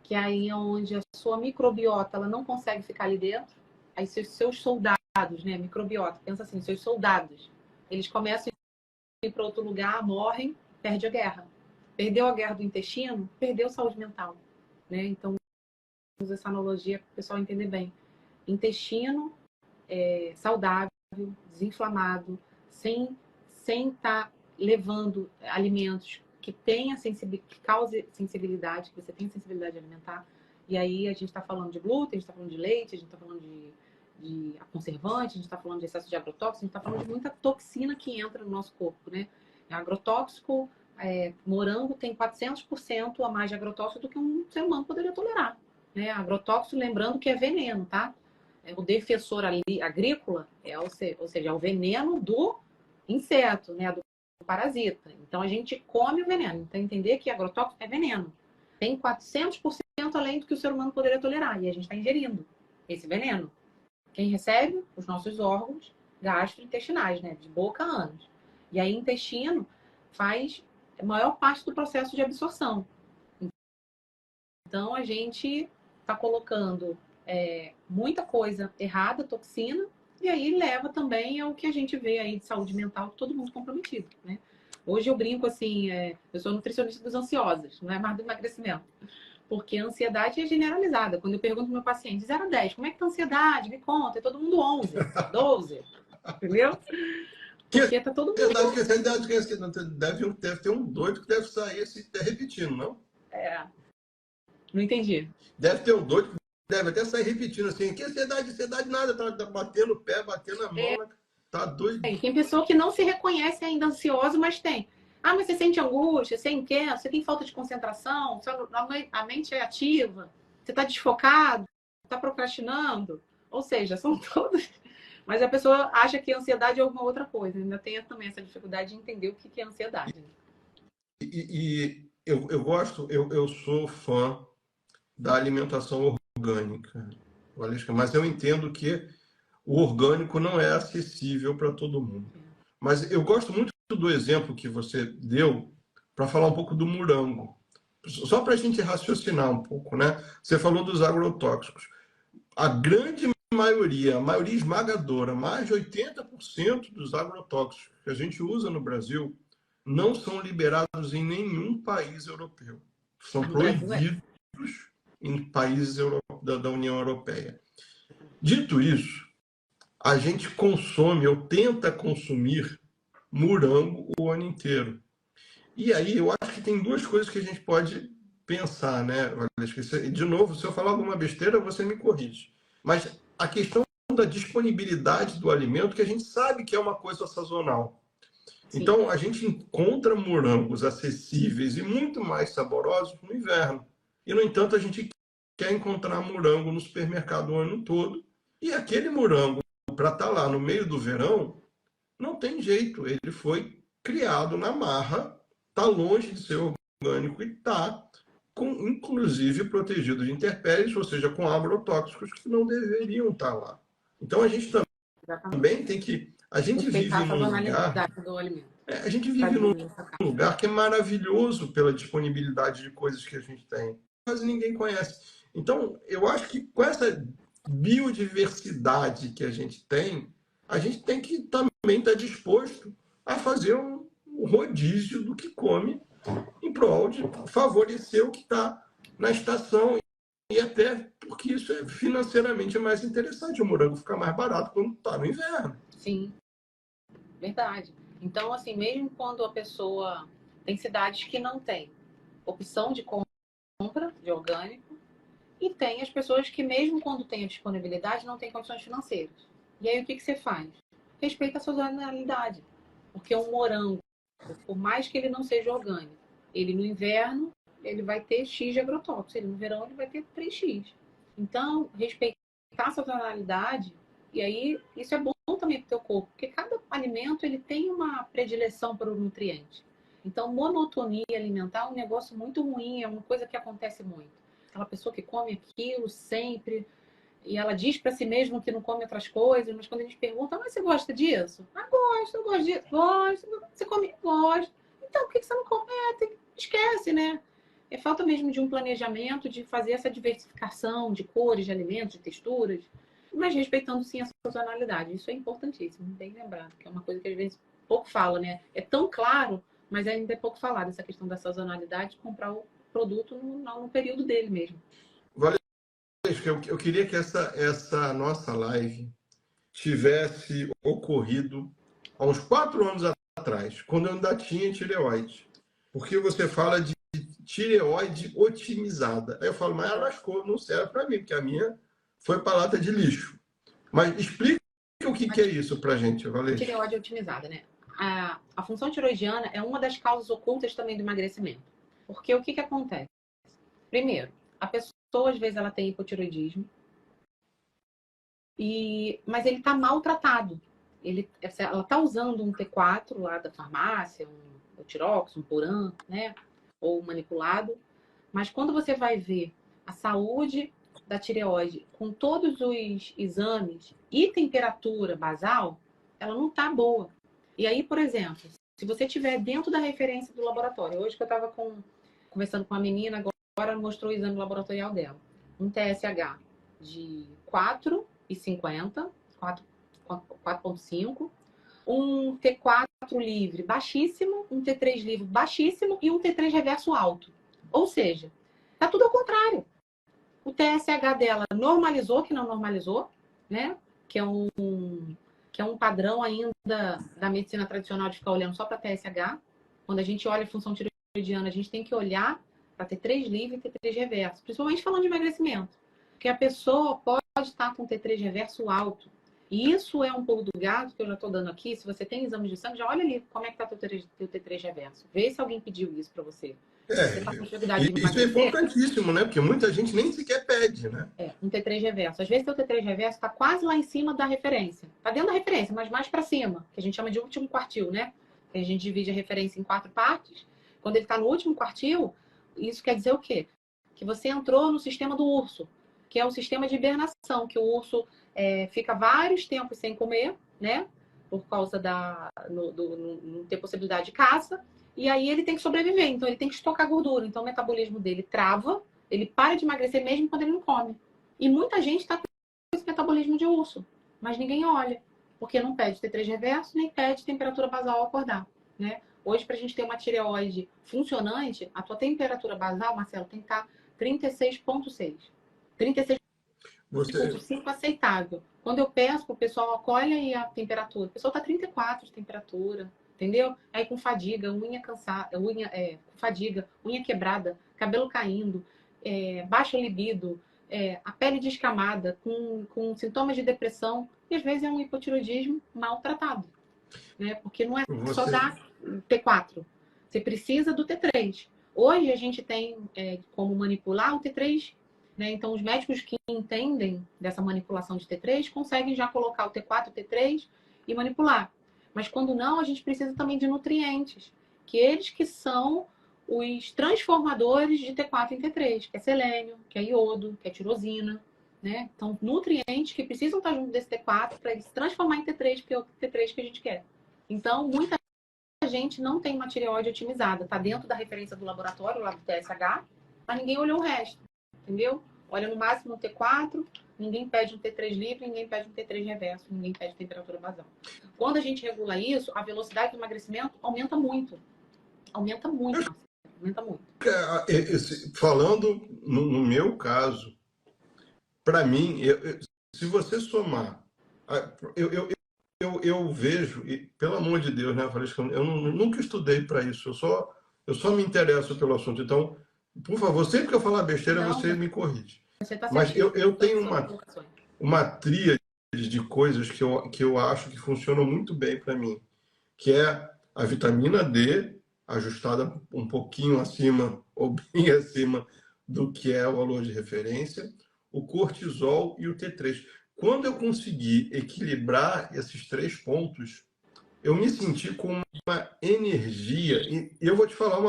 que aí é onde a sua microbiota ela não consegue ficar ali dentro, aí seus soldados, né? Microbiota, pensa assim, seus soldados, eles começam a ir para outro lugar, morrem, perde a guerra. Perdeu a guerra do intestino, perdeu saúde mental, né? Então, usa essa analogia para o pessoal entender bem. Intestino saudável, desinflamado, sem estar levando alimentos que tenha que cause sensibilidade, que você tenha sensibilidade alimentar. E aí a gente está falando de glúten, a gente está falando de leite, a gente está falando de conservante, a gente está falando de excesso de agrotóxico, a gente está falando de muita toxina que entra no nosso corpo, né? Agrotóxico, morango tem 400% a mais de agrotóxico do que um ser humano poderia tolerar, né? Agrotóxico, lembrando que é veneno, tá? O defensor agrícola, ou seja, é o veneno do inseto, né? Do parasita. Então a gente come o veneno. Então entender que agrotóxico é veneno. Tem 400% além do que o ser humano poderia tolerar. E a gente está ingerindo esse veneno. Quem recebe? Os nossos órgãos gastrointestinais, né? De boca a ânus. E aí, intestino faz a maior parte do processo de absorção. Então, a gente está colocando muita coisa errada, toxina, e aí leva também ao que a gente vê aí de saúde mental, todo mundo comprometido, né? Hoje eu brinco assim, eu sou nutricionista dos ansiosos, não é mais do emagrecimento. Porque a ansiedade é generalizada. Quando eu pergunto pro meu paciente, de 0 a 10, como é que tá a ansiedade? Me conta. É todo mundo 11, 12. Entendeu? Porque tá todo mundo... Deve ter um doido que deve sair se repetindo, não? Não entendi. Deve ter um doido que deve até sair repetindo assim, que ansiedade nada, tá batendo o pé, batendo a mão, tá doido. Tem pessoa que não se reconhece ainda ansioso, mas tem. Ah, mas você sente angústia, você é inquieto, você tem falta de concentração, a mente é ativa, você está desfocado, está procrastinando. Ou seja, são todos... Mas a pessoa acha que a ansiedade é alguma outra coisa. Ainda tem também essa dificuldade de entender o que é ansiedade. Eu sou fã da alimentação orgânica, mas eu entendo que o orgânico não é acessível para todo mundo. Mas eu gosto muito do exemplo que você deu para falar um pouco do morango. Só para a gente raciocinar um pouco, né? Você falou dos agrotóxicos. A grande maioria, a maioria esmagadora, mais de 80% dos agrotóxicos que a gente usa no Brasil não são liberados em nenhum país europeu. São proibidos em países da União Europeia. Dito isso, a gente consome ou tenta consumir morango o ano inteiro. E aí eu acho que tem duas coisas que a gente pode pensar, né? De novo, se eu falar alguma besteira, você me corrige. Mas a questão da disponibilidade do alimento, que a gente sabe que é uma coisa sazonal. Sim. Então, a gente encontra morangos acessíveis e muito mais saborosos no inverno. E, no entanto, a gente quer encontrar morango no supermercado o ano todo. E aquele morango, para estar lá no meio do verão, não tem jeito. Ele foi criado na marra, está longe de ser orgânico e está, inclusive, protegido de intempéries, ou seja, com agrotóxicos que não deveriam estar lá. Então, a gente também tem que... A gente vive num lugar... A gente vive num lugar que é maravilhoso pela disponibilidade de coisas que a gente tem. Quase ninguém conhece. Então, eu acho que com essa biodiversidade que a gente tem que também estar disposto a fazer um rodízio do que come em prol de favorecer o que está na estação e até porque isso é financeiramente mais interessante. O morango fica mais barato quando está no inverno. Sim, verdade. Então, assim, mesmo quando a pessoa... Tem cidades que não tem opção de compra de orgânico e tem as pessoas que, mesmo quando tem a disponibilidade, não tem condições financeiras. E aí, o que você faz? Respeita a sazonalidade. Porque um morango, por mais que ele não seja orgânico, ele no inverno, ele vai ter X de agrotóxico. Ele no verão, ele vai ter 3X. Então, respeitar a sazonalidade, e aí isso é bom também para o teu corpo, porque cada alimento ele tem uma predileção para o nutriente. Então, monotonia alimentar é um negócio muito ruim, é uma coisa que acontece muito. Aquela pessoa que come aquilo sempre, e ela diz para si mesma que não come outras coisas, mas quando a gente pergunta, mas você gosta disso? Ah, gosto, eu gosto disso, gosto. Você come? Gosto. Então, por que você não come? Esquece, né? É falta mesmo de um planejamento, de fazer essa diversificação de cores, de alimentos, de texturas, mas respeitando sim a sazonalidade. Isso é importantíssimo, bem lembrado, que é uma coisa que às vezes pouco fala, né? É tão claro, mas ainda é pouco falado essa questão da sazonalidade, comprar o produto no período dele mesmo. Eu queria que essa nossa live tivesse ocorrido há uns 4 anos atrás, quando eu ainda tinha tireoide. porque você fala de tireoide otimizada. Aí eu falo, mas ela lascou, não serve para mim, porque a minha foi para lata de lixo. Mas explica o que é isso para a gente, Valesca. Tireoide otimizada, né? A função tiroidiana é uma das causas ocultas também do emagrecimento. Porque o que acontece? Primeiro, a pessoa, às vezes, ela tem hipotiroidismo, mas ele está maltratado. Ela está usando um T4 lá da farmácia, um Tirox, um Puran, né? Ou manipulado. Mas quando você vai ver a saúde da tireoide com todos os exames e temperatura basal, ela não está boa. E aí, por exemplo, se você tiver dentro da referência do laboratório, hoje que eu estava conversando com a menina, agora mostrou o exame laboratorial dela. Um TSH de 4,50, 4,5, um T4 livre baixíssimo, um T3 livre baixíssimo e um T3 reverso alto. Ou seja, tá tudo ao contrário. O TSH dela normalizou, que não normalizou, né? Que é um padrão ainda da medicina tradicional de ficar olhando só para TSH. Quando a gente olha a função tiroidiana, a gente tem que olhar para T3 livre e T3 reverso, principalmente falando de emagrecimento. Porque a pessoa pode estar com T3 reverso alto. E isso é um pulo do gato que eu já estou dando aqui. Se você tem exame de sangue, já olha ali como é que está teu T3 reverso. Vê se alguém pediu isso para você. Você tá com dificuldade de Isso é emagrecer? importantíssimo, né? Porque muita gente nem sequer pede, né? Um T3 reverso. Às vezes, o T3 reverso está quase lá em cima da referência. Está dentro da referência, mas mais para cima, que a gente chama de último quartil, né? A gente divide a referência em 4 partes. Quando ele está no último quartil, isso quer dizer o quê? Que você entrou no sistema do urso, que é o sistema de hibernação, que o urso fica vários tempos sem comer, né? Por causa não ter possibilidade de caça. E aí ele tem que sobreviver, então ele tem que estocar gordura. Então o metabolismo dele trava, ele para de emagrecer mesmo quando ele não come. E muita gente está com esse metabolismo de urso, mas ninguém olha, porque não pede T3 reverso, nem pede temperatura basal ao acordar, né? Hoje, para a gente ter uma tireoide funcionante, a tua temperatura basal, Marcelo, tem que estar 36,6. 36,5 aceitável. Quando eu peço para o pessoal, olha aí a temperatura, o pessoal está 34 de temperatura, entendeu? Aí com fadiga, unha cansada, com fadiga, unha quebrada, cabelo caindo, baixa libido, a pele descamada, com sintomas de depressão, e às vezes é um hipotiroidismo maltratado, né? Porque não é só dar T4, você precisa do T3. Hoje a gente tem como manipular o T3, né? Então os médicos que entendem dessa manipulação de T3 conseguem já colocar o T4, o T3 e manipular. Mas quando não, a gente precisa também de nutrientes, que eles que são os transformadores de T4 em T3, que é selênio, que é iodo, que é tirosina, né? Então, nutrientes que precisam estar junto desse T4 para ele se transformar em T3, porque é o T3 que a gente quer. Então, muita gente não tem uma tireoide otimizada. Está dentro da referência do laboratório, lá do TSH, mas ninguém olhou o resto, entendeu? Olha no máximo um T4, ninguém pede um T3 livre, ninguém pede um T3 reverso, ninguém pede temperatura basal. Quando a gente regula isso, a velocidade do emagrecimento aumenta muito. Aumenta muito, aumenta muito. Falando no meu caso, para mim, se você somar, eu vejo, e, pelo amor de Deus, né, Valesca, eu nunca estudei para isso, eu só me interesso pelo assunto. Então, por favor, sempre que eu falar besteira, você me corrige. Você tá Mas eu tenho certíssimo. uma tríade de coisas que eu acho que funcionam muito bem para mim, que é a vitamina D, ajustada um pouquinho acima ou bem acima do que é o valor de referência, o cortisol e o T3. Quando eu consegui equilibrar esses 3 pontos, eu me senti com uma energia. E eu vou te falar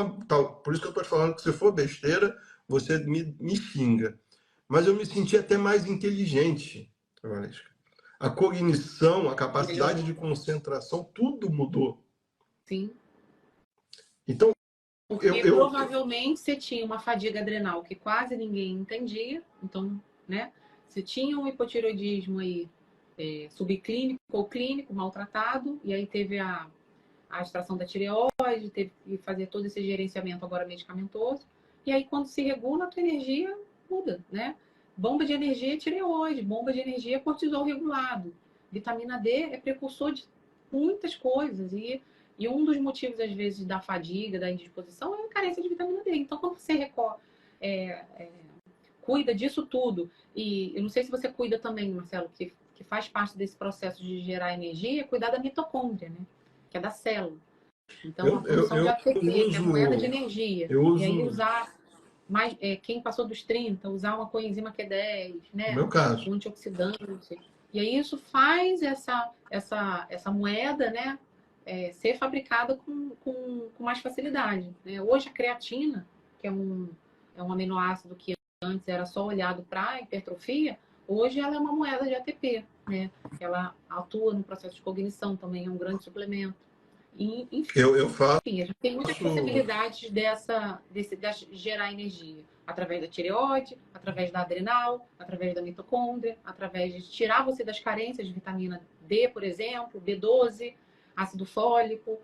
por isso que eu estou te falando que se for besteira, você me xinga. Mas eu me senti até mais inteligente, Valesca. A cognição, a capacidade de concentração, tudo mudou. Sim. Então, porque provavelmente você tinha uma fadiga adrenal que quase ninguém entendia. Então, né? Você tinha um hipotiroidismo aí subclínico ou clínico, maltratado, e aí teve a extração da tireoide, teve que fazer todo esse gerenciamento agora medicamentoso. E aí, quando se regula, a tua energia muda, né? Bomba de energia é tireoide, bomba de energia é cortisol regulado. Vitamina D é precursor de muitas coisas. E E um dos motivos, às vezes, da fadiga, da indisposição, é a carência de vitamina D. Então, quando você cuida disso tudo, e eu não sei se você cuida também, Marcelo, que faz parte desse processo de gerar energia, é cuidar da mitocôndria, né? Que é da célula. Então, a produção de ATP, que é a moeda de energia. E aí usar mais, quem passou dos 30, usar uma coenzima Q10, né? No meu caso. Um antioxidante. E aí isso faz essa moeda, né? Ser fabricada com mais facilidade. Né? Hoje a creatina, que é um aminoácido que antes era só olhado para hipertrofia, hoje ela é uma moeda de ATP. Né? Ela atua no processo de cognição também, é um grande suplemento. E, enfim, eu faço... a gente tem muitas possibilidades de gerar energia. Através da tireoide, através da adrenal, através da mitocôndria, através de tirar você das carências de vitamina D, por exemplo, B12, ácido fólico,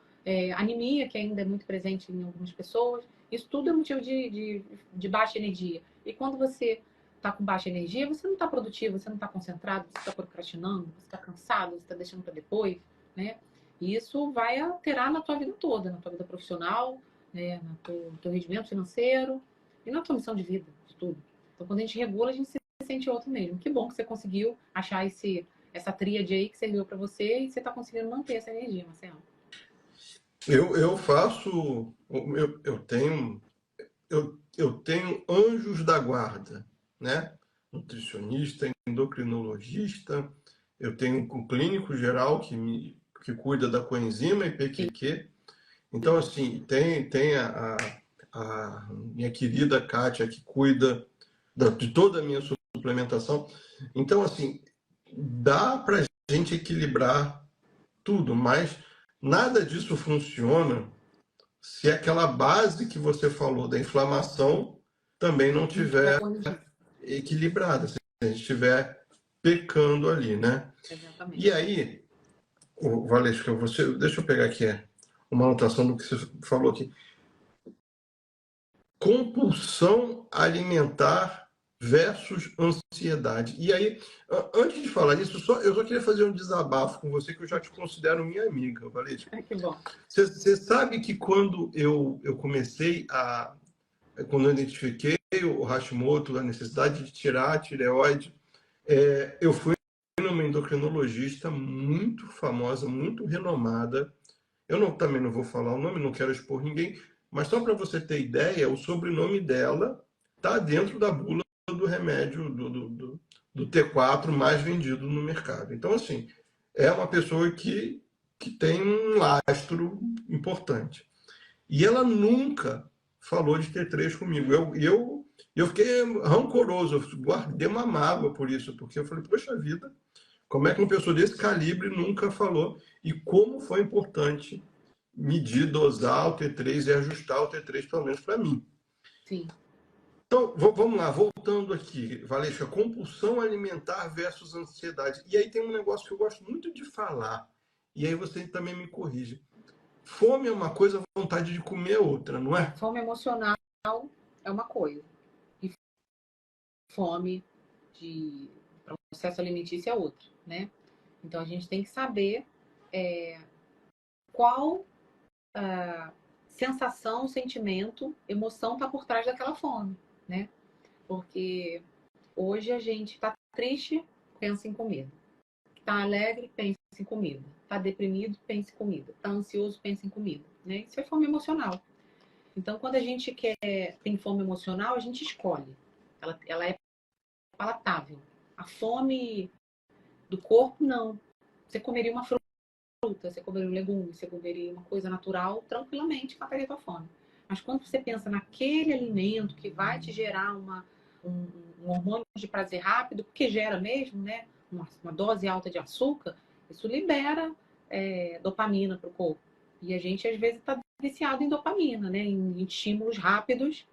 anemia, que ainda é muito presente em algumas pessoas. Isso tudo é motivo de baixa energia. E quando você está com baixa energia, você não está produtivo, você não está concentrado, você está procrastinando, você está cansado, você está deixando para depois, né? E isso vai alterar na tua vida toda, na tua vida profissional, né, no teu rendimento financeiro e na tua missão de vida, de tudo. Então, quando a gente regula, a gente se sente outro mesmo. Que bom que você conseguiu achar essa tríade aí que serviu para você e você está conseguindo manter essa energia, Marcelo. Eu faço... Eu tenho anjos da guarda, né? Nutricionista, endocrinologista, eu tenho um clínico geral que cuida da coenzima e PQQ. Então, assim, tem a minha querida Kátia, que cuida de toda a minha suplementação. Então, assim, dá para a gente equilibrar tudo, mas nada disso funciona se aquela base que você falou da inflamação também não tiver equilibrada, se a gente estiver pecando ali, né? Exatamente. E aí, Valesca, deixa eu pegar aqui uma anotação do que você falou aqui. Compulsão alimentar versus ansiedade. E aí, antes de falar nisso, eu só queria fazer um desabafo com você, que eu já te considero minha amiga, Valesca. Que bom. Você sabe que quando eu comecei quando eu identifiquei o Hashimoto, a necessidade de tirar a tireoide, eu fui numa endocrinologista muito famosa, muito renomada. Também não vou falar o nome, não quero expor ninguém, mas só para você ter ideia, o sobrenome dela está dentro da bula do remédio do T4 mais vendido no mercado. Então, assim, é uma pessoa que tem um lastro importante. E ela nunca falou de T3 comigo. Eu fiquei rancoroso, eu guardei uma mágoa por isso, porque eu falei, poxa vida, como é que uma pessoa desse calibre nunca falou? E como foi importante medir, dosar o T3 e ajustar o T3, pelo menos para mim. Sim. Então, vamos lá, voltando aqui, Valesca, compulsão alimentar versus ansiedade. E aí tem um negócio que eu gosto muito de falar, e aí você também me corrige. Fome é uma coisa, vontade de comer é outra, não é? Fome emocional é uma coisa. E fome de processo alimentício é outra, né? Então a gente tem que saber qual sensação, sentimento, emoção está por trás daquela fome, né? Porque hoje a gente está triste, pensa em comida. Está alegre, pensa em comida. Está deprimido, pensa em comida. Está ansioso, pensa em comida. Né? Isso é fome emocional. Então, quando a gente tem fome emocional, a gente escolhe. Ela é palatável. A fome do corpo, não. Você comeria uma fruta, você comeria um legume, você comeria uma coisa natural, tranquilamente mataria a tua fome. Mas quando você pensa naquele alimento que vai te gerar um hormônio de prazer rápido, porque gera mesmo, né? Uma dose alta de açúcar, isso libera dopamina para o corpo. E a gente, às vezes, está viciado em dopamina, né? Em estímulos rápidos.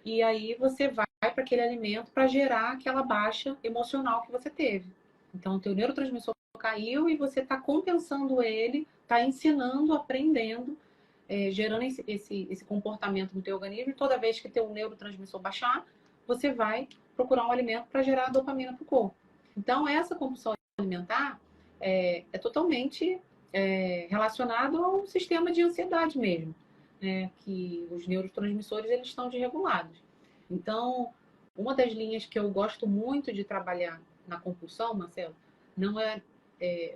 E aí você vai para aquele alimento para gerar aquela baixa emocional que você teve. Então, o teu neurotransmissor caiu e você está compensando ele, está ensinando, aprendendo, gerando esse comportamento no teu organismo. E toda vez que teu neurotransmissor baixar, você vai procurar um alimento para gerar dopamina para o corpo. Então, essa compulsão alimentar é totalmente relacionado ao sistema de ansiedade mesmo, né? Que os neurotransmissores eles estão desregulados. Então, uma das linhas que eu gosto muito de trabalhar na compulsão, Marcelo, não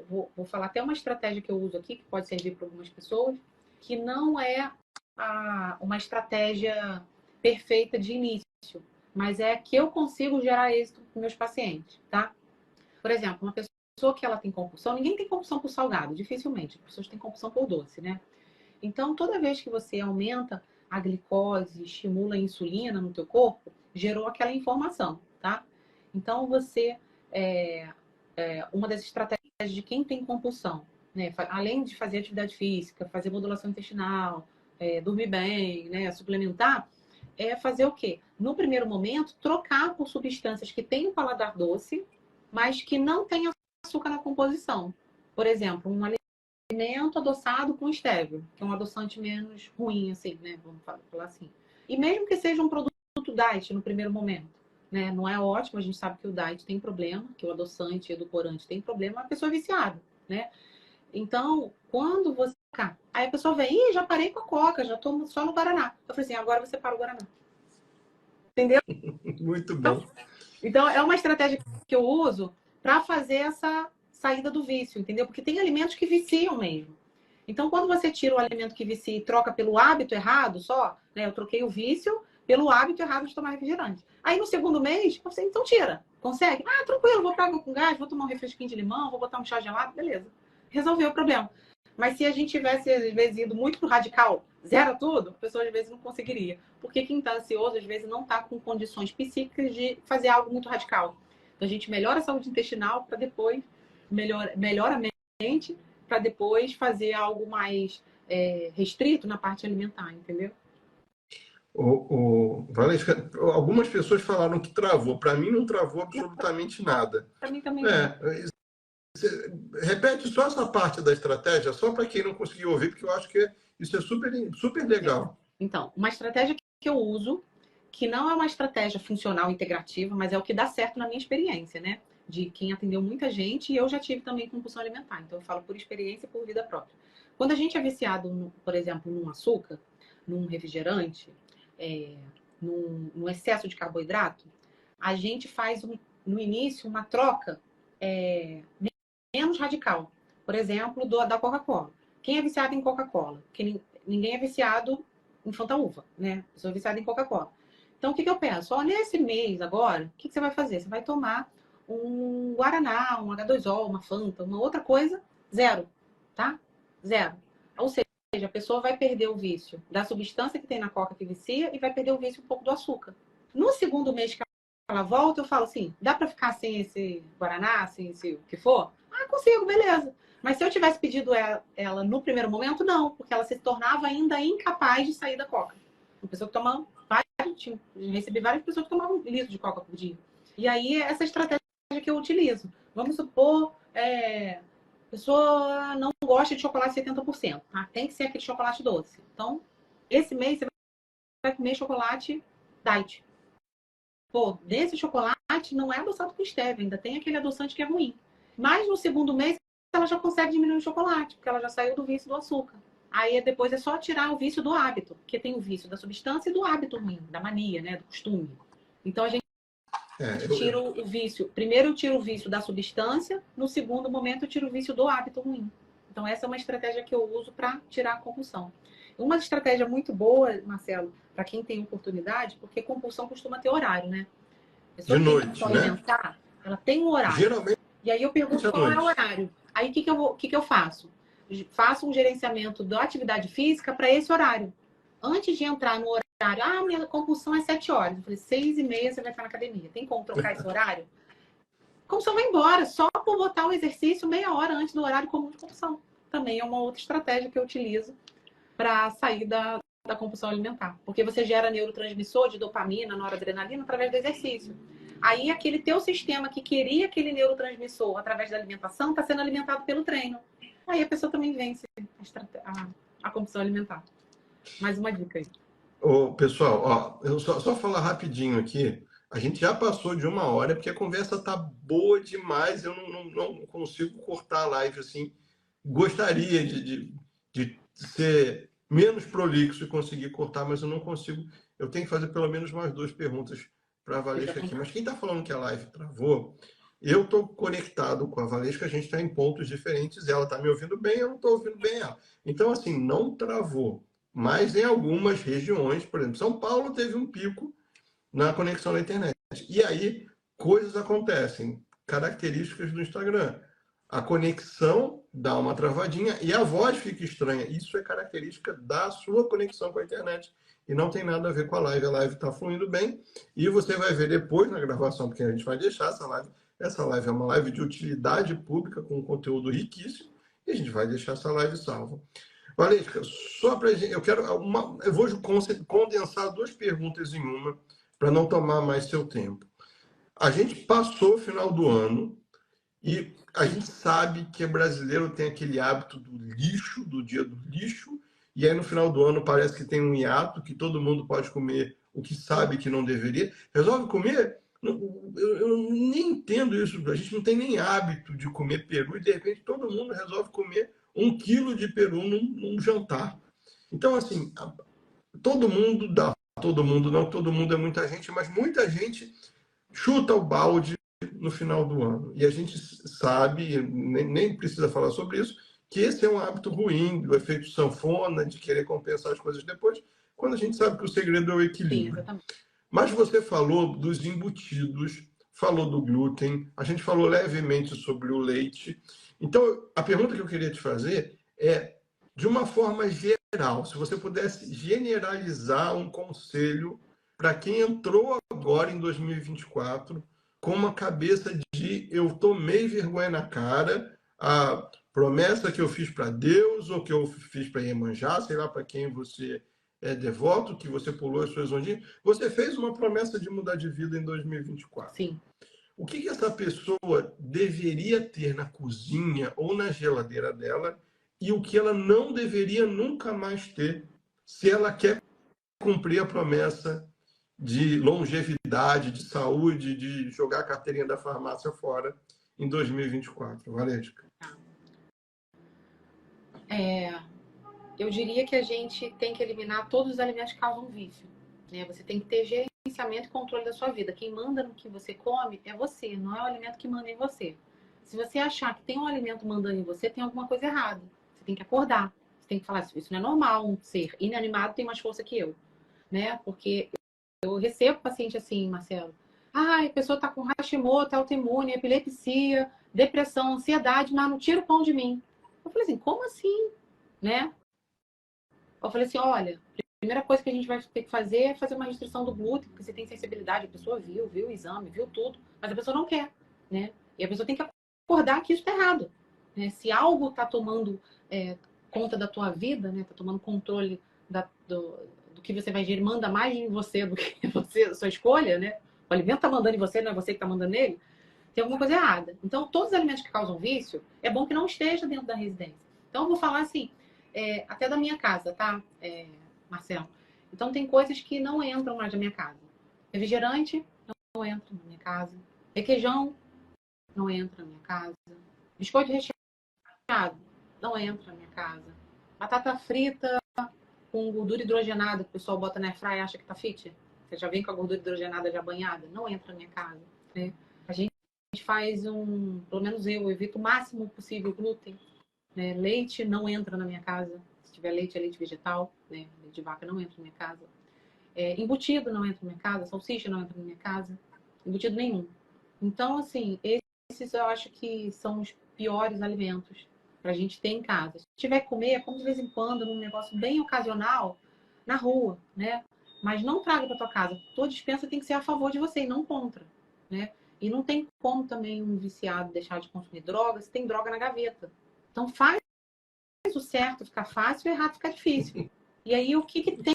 vou falar até uma estratégia que eu uso aqui, que pode servir para algumas pessoas, que não é uma estratégia perfeita de início, mas é que eu consigo gerar êxito com meus pacientes, tá? Por exemplo, uma pessoa que ela tem compulsão, ninguém tem compulsão por salgado, dificilmente. As pessoas têm compulsão por doce, né? Então, toda vez que você aumenta a glicose, estimula a insulina no teu corpo, gerou aquela informação, tá? Então, uma das estratégias de quem tem compulsão, né? Além de fazer atividade física, fazer modulação intestinal, dormir bem, né? Suplementar, é fazer o quê? No primeiro momento, trocar por substâncias que têm um paladar doce, mas que não tem açúcar na composição. Por exemplo, um alimento adoçado com estévio, que é um adoçante menos ruim, assim, né? Vamos falar assim. E mesmo que seja um produto diet no primeiro momento, né? Não é ótimo, a gente sabe que o diet tem problema, que o adoçante e edulcorante tem problema, a pessoa é viciada, né? Então, quando você... Aí a pessoa vem, já parei com a coca, já tomo só no Guaraná. Eu falei assim, agora você para o Guaraná. Entendeu? Muito bom. Então, é uma estratégia que eu uso para fazer essa saída do vício, entendeu? Porque tem alimentos que viciam mesmo. Então, quando você tira o alimento que vicia e troca pelo hábito errado só, né? Eu troquei o vício pelo hábito errado de tomar refrigerante. Aí, no segundo mês, você, então tira. Consegue? Ah, tranquilo, vou pra água com gás, vou tomar um refresquinho de limão, vou botar um chá gelado, beleza. Resolveu o problema. Mas se a gente tivesse, às vezes, ido muito pro radical, zero tudo, a pessoa, às vezes, não conseguiria. Porque quem está ansioso, às vezes, não está com condições psíquicas de fazer algo muito radical. Então, a gente melhora a saúde intestinal para depois melhora a mente para depois fazer algo mais restrito na parte alimentar, entendeu? Valesca, algumas pessoas falaram que travou. Para mim, não travou absolutamente nada. Para mim também não. Repete só essa parte da estratégia, só para quem não conseguiu ouvir, porque eu acho que isso é super, super legal. Então, uma estratégia que eu uso, que não é uma estratégia funcional integrativa, mas é o que dá certo na minha experiência, né? De quem atendeu muita gente e eu já tive também compulsão alimentar. Então, eu falo por experiência e por vida própria. Quando a gente é viciado, por exemplo, num açúcar, num refrigerante, num excesso de carboidrato, a gente faz, no início, uma troca menos radical. Por exemplo, da Coca-Cola. Quem é viciado em Coca-Cola? Ninguém é viciado em Fanta-Uva, né? Eu sou viciada em Coca-Cola. Então, o que eu penso? Ó, nesse mês agora, o que você vai fazer? Você vai tomar um Guaraná, um H2O, uma Fanta, uma outra coisa, zero, tá? Zero. Ou seja, a pessoa vai perder o vício da substância que tem na Coca que vicia e vai perder o vício um pouco do açúcar. No segundo mês que ela volta, eu falo assim, dá pra ficar sem esse Guaraná, sem esse o que for? Ah, consigo, beleza. Mas se eu tivesse pedido ela no primeiro momento, não, porque ela se tornava ainda incapaz de sair da Coca. Uma pessoa que toma recebi várias pessoas que tomavam 1 litro de Coca por dia. E aí, essa estratégia que eu utilizo. Vamos supor, a pessoa não gosta de chocolate 70%, tá? Tem que ser aquele chocolate doce. Então, esse mês você vai comer chocolate diet. Pô, desse chocolate não é adoçado com stevia, ainda tem aquele adoçante que é ruim. Mas no segundo mês, ela já consegue diminuir o chocolate, porque ela já saiu do vício do açúcar. Aí depois é só tirar o vício do hábito, porque tem o vício da substância e do hábito ruim, da mania, né, do costume. Então a gente tira o vício. Primeiro eu tiro o vício da substância, no segundo momento eu tiro o vício do hábito ruim. Então essa é uma estratégia que eu uso para tirar a compulsão. Uma estratégia muito boa, Marcelo, para quem tem oportunidade, porque compulsão costuma ter horário, né? A pessoa de que noite, tem né? alimentar, ela tem um horário. Geralmente. E aí eu pergunto qual é o horário. Aí o que eu faço? Faço um gerenciamento da atividade física para esse horário. Antes de entrar no horário, minha compulsão é 7 horas. Eu falei, 6h30 você vai estar na academia. Tem como trocar esse horário? A compulsão vai embora, só por botar o exercício meia hora antes do horário comum de compulsão. Também é uma outra estratégia que eu utilizo para sair da compulsão alimentar. Porque você gera neurotransmissor de dopamina, noradrenalina, através do exercício. Aí aquele teu sistema que queria aquele neurotransmissor através da alimentação está sendo alimentado pelo treino. Aí a pessoa também vence a compulsão alimentar. Mais uma dica aí. Pessoal, ó, eu só falar rapidinho aqui. A gente já passou de 1 hora, porque a conversa tá boa demais. Eu não consigo cortar a live assim gostaria de ser menos prolixo e conseguir cortar, mas eu não consigo. Eu tenho que fazer pelo menos mais 2 perguntas para a Valesca aqui. Mas quem está falando que a live travou, eu estou conectado com a Valesca, a gente está em pontos diferentes, ela está me ouvindo bem, eu não estou ouvindo bem ela. Então, assim, não travou. Mas em algumas regiões, por exemplo, São Paulo teve um pico na conexão na internet. E aí, coisas acontecem, características do Instagram. A conexão dá uma travadinha e a voz fica estranha. Isso é característica da sua conexão com a internet e não tem nada a ver com a live. A live está fluindo bem e você vai ver depois na gravação, porque a gente vai deixar essa live. Essa live é uma live de utilidade pública com conteúdo riquíssimo e a gente vai deixar essa live salva. Valesca, só para eu eu vou condensar 2 perguntas em uma para não tomar mais seu tempo. A gente passou o final do ano e a gente sabe que o brasileiro tem aquele hábito do lixo, do dia do lixo, e aí no final do ano parece que tem um hiato, que todo mundo pode comer o que sabe que não deveria. Resolve comer? Eu nem entendo isso. A gente não tem nem hábito de comer peru e de repente todo mundo resolve comer 1 quilo de peru num jantar. Então, assim, todo mundo dá. Todo mundo não, todo mundo é muita gente, mas muita gente chuta o balde no final do ano. E a gente sabe, nem precisa falar sobre isso, que esse é um hábito ruim, do efeito sanfona, de querer compensar as coisas depois, quando a gente sabe que o segredo é o equilíbrio. Sim, mas você falou dos embutidos, falou do glúten, a gente falou levemente sobre o leite. Então, a pergunta que eu queria te fazer é, de uma forma geral, se você pudesse generalizar um conselho para quem entrou agora em 2024 com uma cabeça de eu tomei vergonha na cara, a promessa que eu fiz para Deus ou que eu fiz para Iemanjá, sei lá para quem você é devoto, que você pulou as suas ondinhas, você fez uma promessa de mudar de vida em 2024. Sim. O que essa pessoa deveria ter na cozinha ou na geladeira dela e o que ela não deveria nunca mais ter se ela quer cumprir a promessa de longevidade, de saúde, de jogar a carteirinha da farmácia fora em 2024? Valesca. Eu diria que a gente tem que eliminar todos os alimentos que causam vício. Né? Você tem que ter gerenciamento e controle da sua vida. Quem manda no que você come é você, não é o alimento que manda em você. Se você achar que tem um alimento mandando em você, tem alguma coisa errada. Você tem que acordar. Você tem que falar, isso não é normal, um ser inanimado tem mais força que eu. Né? Porque eu recebo paciente assim, Marcelo. A pessoa está com Hashimoto, autoimune, epilepsia, depressão, ansiedade, mas não tira o pão de mim. Eu falei assim, como assim? Né? Eu falei assim, olha, a primeira coisa que a gente vai ter que fazer é fazer uma restrição do glúten, porque você tem sensibilidade, a pessoa viu o exame, viu tudo, mas a pessoa não quer, né? E a pessoa tem que acordar que isso está errado. Né? Se algo está tomando conta da tua vida, né? Está tomando controle do que você vai gerir, manda mais em você do que você, sua escolha, né? O alimento está mandando em você, não é você que está mandando nele, tem alguma coisa errada. Então, todos os alimentos que causam vício, é bom que não esteja dentro da residência. Então, eu vou falar assim, até da minha casa, tá, Marcelo? Então, tem coisas que não entram mais na minha casa. Refrigerante não entra na minha casa. Requeijão não entra na minha casa. Biscoito recheado não entra na minha casa. Batata frita com gordura hidrogenada, que o pessoal bota na airfryer e acha que tá fit. Você já vem com a gordura hidrogenada já banhada? Não entra na minha casa. Né? A gente faz pelo menos eu evito o máximo possível o glúten. Né? Leite não entra na minha casa. Se tiver leite, é leite vegetal. Né? Leite de vaca não entra na minha casa. Embutido não entra na minha casa. Salsicha não entra na minha casa. Embutido nenhum. Então, assim, esses eu acho que são os piores alimentos pra gente ter em casa. Se tiver que comer, como de vez em quando, num negócio bem ocasional, na rua, né? Mas não traga pra tua casa. Tua despensa tem que ser a favor de você e não contra, né? E não tem como também um viciado deixar de consumir droga se tem droga na gaveta. Então faz o certo ficar fácil e o errado ficar difícil. E aí o que tem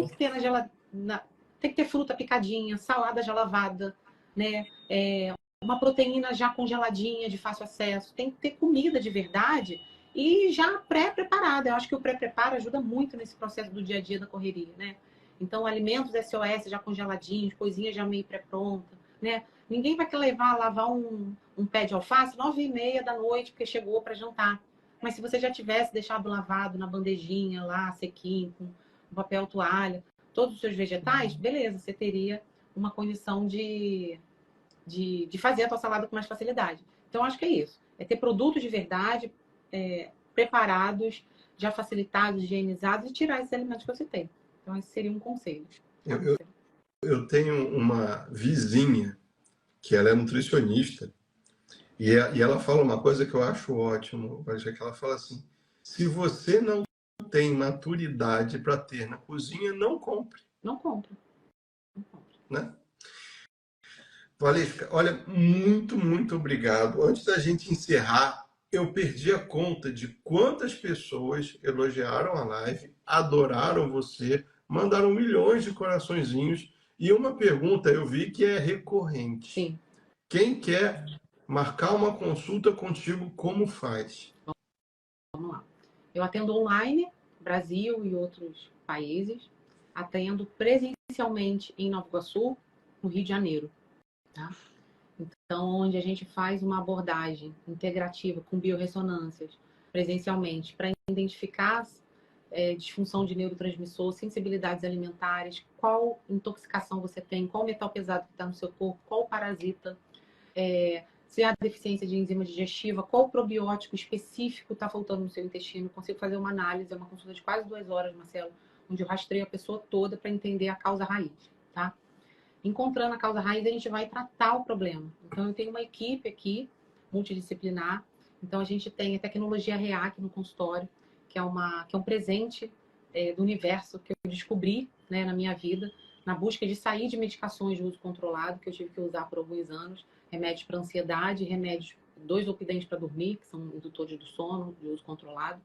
que ter na geladeira? Tem que ter fruta picadinha, salada já lavada, né? Uma proteína já congeladinha, de fácil acesso. Tem que ter comida de verdade e já pré-preparada. Eu acho que o pré-preparo ajuda muito nesse processo do dia a dia da correria, né? Então, alimentos SOS já congeladinhos, coisinha já meio pré-pronta, né? Ninguém vai querer lavar um pé de alface 9h30 da noite, porque chegou para jantar. Mas se você já tivesse deixado lavado na bandejinha lá, sequinho, com papel toalha, todos os seus vegetais, beleza, você teria uma condição de fazer a tua salada com mais facilidade. Então, acho que é isso. É ter produtos de verdade, preparados, já facilitados, higienizados e tirar esses alimentos que você tem. Então, esse seria um conselho. Eu tenho uma vizinha que ela é nutricionista e ela fala uma coisa que eu acho ótimo, que ela fala assim, se você não tem maturidade para ter na cozinha, não compre. Não compre. Não compre. Né? Valesca, olha, muito obrigado. Antes da gente encerrar, eu perdi a conta de quantas pessoas elogiaram a live, adoraram você, mandaram milhões de coraçõezinhos. E uma pergunta eu vi que é recorrente. Sim. Quem quer marcar uma consulta contigo, como faz? Vamos lá. Eu atendo online, Brasil e outros países. Atendo presencialmente em Nova Iguaçu, no Rio de Janeiro. Tá? Então, onde a gente faz uma abordagem integrativa com biorressonâncias presencialmente para identificar disfunção de neurotransmissor, sensibilidades alimentares, qual intoxicação você tem, qual metal pesado que está no seu corpo, qual parasita, se há deficiência de enzima digestiva, qual probiótico específico está faltando no seu intestino. Eu consigo fazer uma análise, é uma consulta de quase 2 horas, Marcelo, onde eu rastreio a pessoa toda para entender a causa raiz, tá? Encontrando a causa raiz, a gente vai tratar o problema. Então, eu tenho uma equipe aqui, multidisciplinar. Então, a gente tem a tecnologia REAC no consultório, que é um presente do universo que eu descobri, né, na minha vida, na busca de sair de medicações de uso controlado, que eu tive que usar por alguns anos, remédios para ansiedade, remédios, 2 opidentes para dormir, que são indutores do sono, de uso controlado.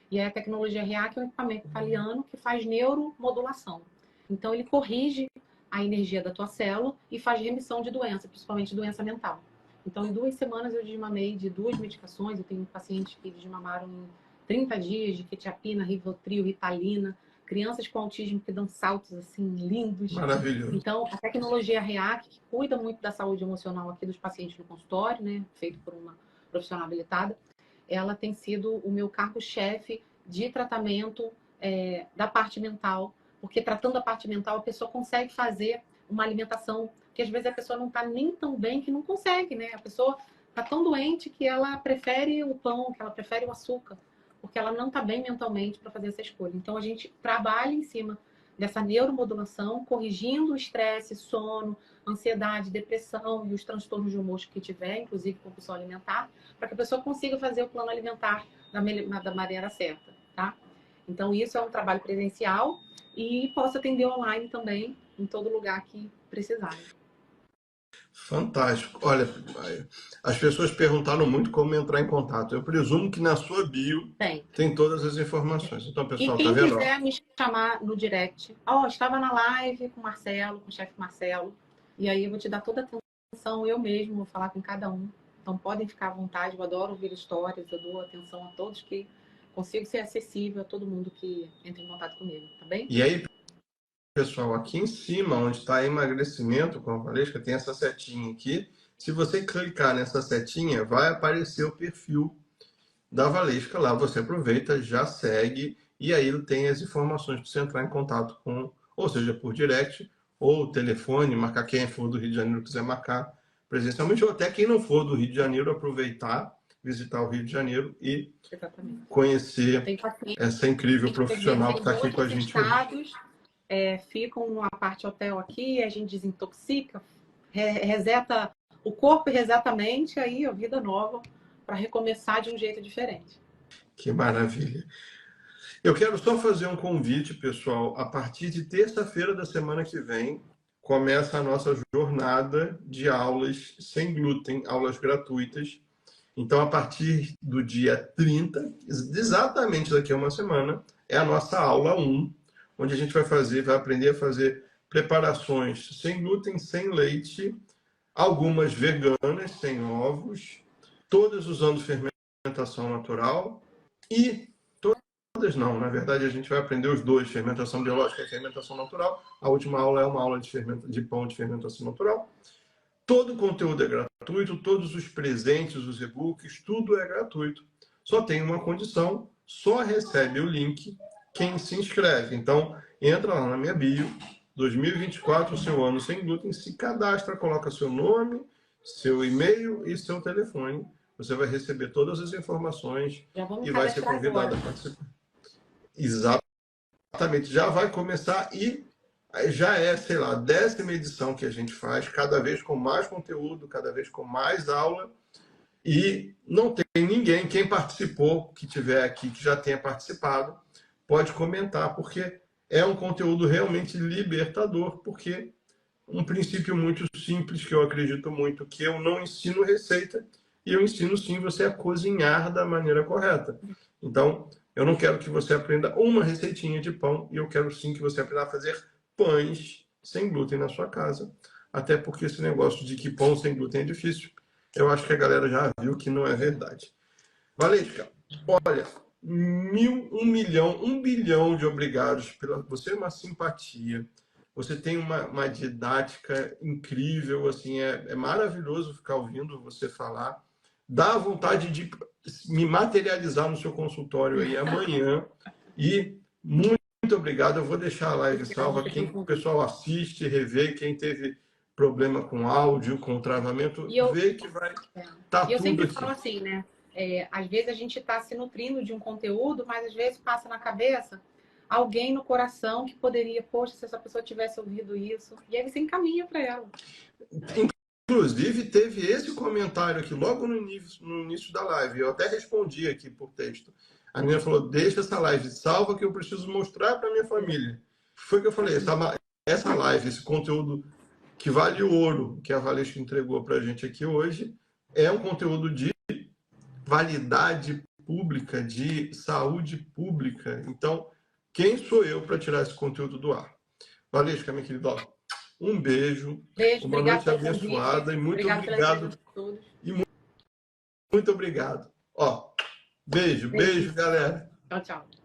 E a tecnologia REAC é um equipamento italiano que faz neuromodulação. Então, ele corrige a energia da tua célula e faz remissão de doença, principalmente doença mental. Então, em 2 semanas eu desmamei de 2 medicações. Eu tenho pacientes que desmamaram em 30 dias de quetiapina, Rivotril, Ritalina, crianças com autismo que dão saltos assim lindos. Maravilhoso. Então, a tecnologia REAC, que cuida muito da saúde emocional aqui dos pacientes no consultório, né, feito por uma profissional habilitada, ela tem sido o meu cargo-chefe de tratamento da parte mental, porque tratando a parte mental, a pessoa consegue fazer uma alimentação, que às vezes a pessoa não está nem tão bem que não consegue, né? A pessoa está tão doente que ela prefere o pão, que ela prefere o açúcar, porque ela não está bem mentalmente para fazer essa escolha. Então, a gente trabalha em cima dessa neuromodulação, corrigindo o estresse, sono, ansiedade, depressão e os transtornos de humor que tiver, inclusive compulsão alimentar, para que a pessoa consiga fazer o plano alimentar da maneira certa, tá? Então, isso é um trabalho presencial e posso atender online também, em todo lugar que precisarem. Fantástico. Olha, as pessoas perguntaram muito como entrar em contato. Eu presumo que na sua bio tem todas as informações. Então, pessoal, e quem tá vendo? Quiser me chamar no direct, estava na live com o Marcelo, com o chefe Marcelo, e aí eu vou te dar toda a atenção, eu mesmo vou falar com cada um. Então, podem ficar à vontade, eu adoro ouvir histórias, eu dou atenção a todos, que consigo ser acessível a todo mundo que entra em contato comigo, tá bem? E aí, pessoal, aqui em cima, onde está emagrecimento com a Valesca, tem essa setinha aqui. Se você clicar nessa setinha, vai aparecer o perfil da Valesca lá. Você aproveita, já segue, e aí tem as informações para você entrar em contato com, ou seja, por direct, ou telefone, marcar quem for do Rio de Janeiro quiser marcar presencialmente, ou até quem não for do Rio de Janeiro, aproveitar, visitar o Rio de Janeiro e conhecer essa incrível profissional que está aqui com a gente hoje. Ficam numa parte hotel aqui, a gente desintoxica, reseta o corpo e reseta a mente, aí a vida nova para recomeçar de um jeito diferente. Que maravilha. Eu quero só fazer um convite, pessoal. A partir de terça-feira da semana que vem, começa a nossa jornada de aulas sem glúten, aulas gratuitas. Então, a partir do dia 30, exatamente daqui a uma semana, é a nossa aula 1, onde a gente vai aprender a fazer preparações sem glúten, sem leite, algumas veganas, sem ovos, todas usando fermentação natural e todas não. Na verdade, a gente vai aprender os dois, fermentação biológica e fermentação natural. A última aula é uma aula de pão de fermentação natural. Todo o conteúdo é gratuito, todos os presentes, os e-books, tudo é gratuito. só tem uma condição, só recebe o link quem se inscreve. Então, entra lá na minha bio, 2024, seu ano sem glúten, se cadastra, coloca seu nome, seu e-mail e seu telefone. Você vai receber todas as informações e vai ser convidado a participar. Exatamente, já vai começar e já é, sei lá, a 10ª edição que a gente faz, cada vez com mais conteúdo, cada vez com mais aula. E não tem ninguém, quem participou, que tiver aqui, que já tenha participado, pode comentar, porque é um conteúdo realmente libertador, porque um princípio muito simples, que eu acredito muito, que eu não ensino receita, e eu ensino sim você a cozinhar da maneira correta. Então, eu não quero que você aprenda uma receitinha de pão, e eu quero sim que você aprenda a fazer pães sem glúten na sua casa. Até porque esse negócio de que pão sem glúten é difícil, eu acho que a galera já viu que não é verdade. Valesca, olha, 1 bilhão de obrigados. Você é uma simpatia, você tem uma didática incrível, assim, é maravilhoso ficar ouvindo você falar. Dá vontade de me materializar no seu consultório aí amanhã. E muito obrigado. Eu vou deixar a live salva. O pessoal assiste, revê, quem teve problema com áudio, com travamento, vê que vai estar tudo. E eu sempre falo assim, né? Às vezes a gente está se nutrindo de um conteúdo, mas às vezes passa na cabeça alguém no coração que poderia, poxa, se essa pessoa tivesse ouvido isso, e aí você encaminha para ela. Inclusive, teve esse comentário aqui logo no início da live, eu até respondi aqui por texto. A menina falou, deixa essa live salva que eu preciso mostrar para minha família. Foi o que eu falei, essa live, esse conteúdo que vale ouro, que a Valesca entregou para a gente aqui hoje, é um conteúdo de validade pública, de saúde pública. Então, quem sou eu para tirar esse conteúdo do ar? Valesca, minha querida, um beijo, uma noite abençoada e muito obrigado. E muito obrigado. Beijo, galera. Tchau, tchau.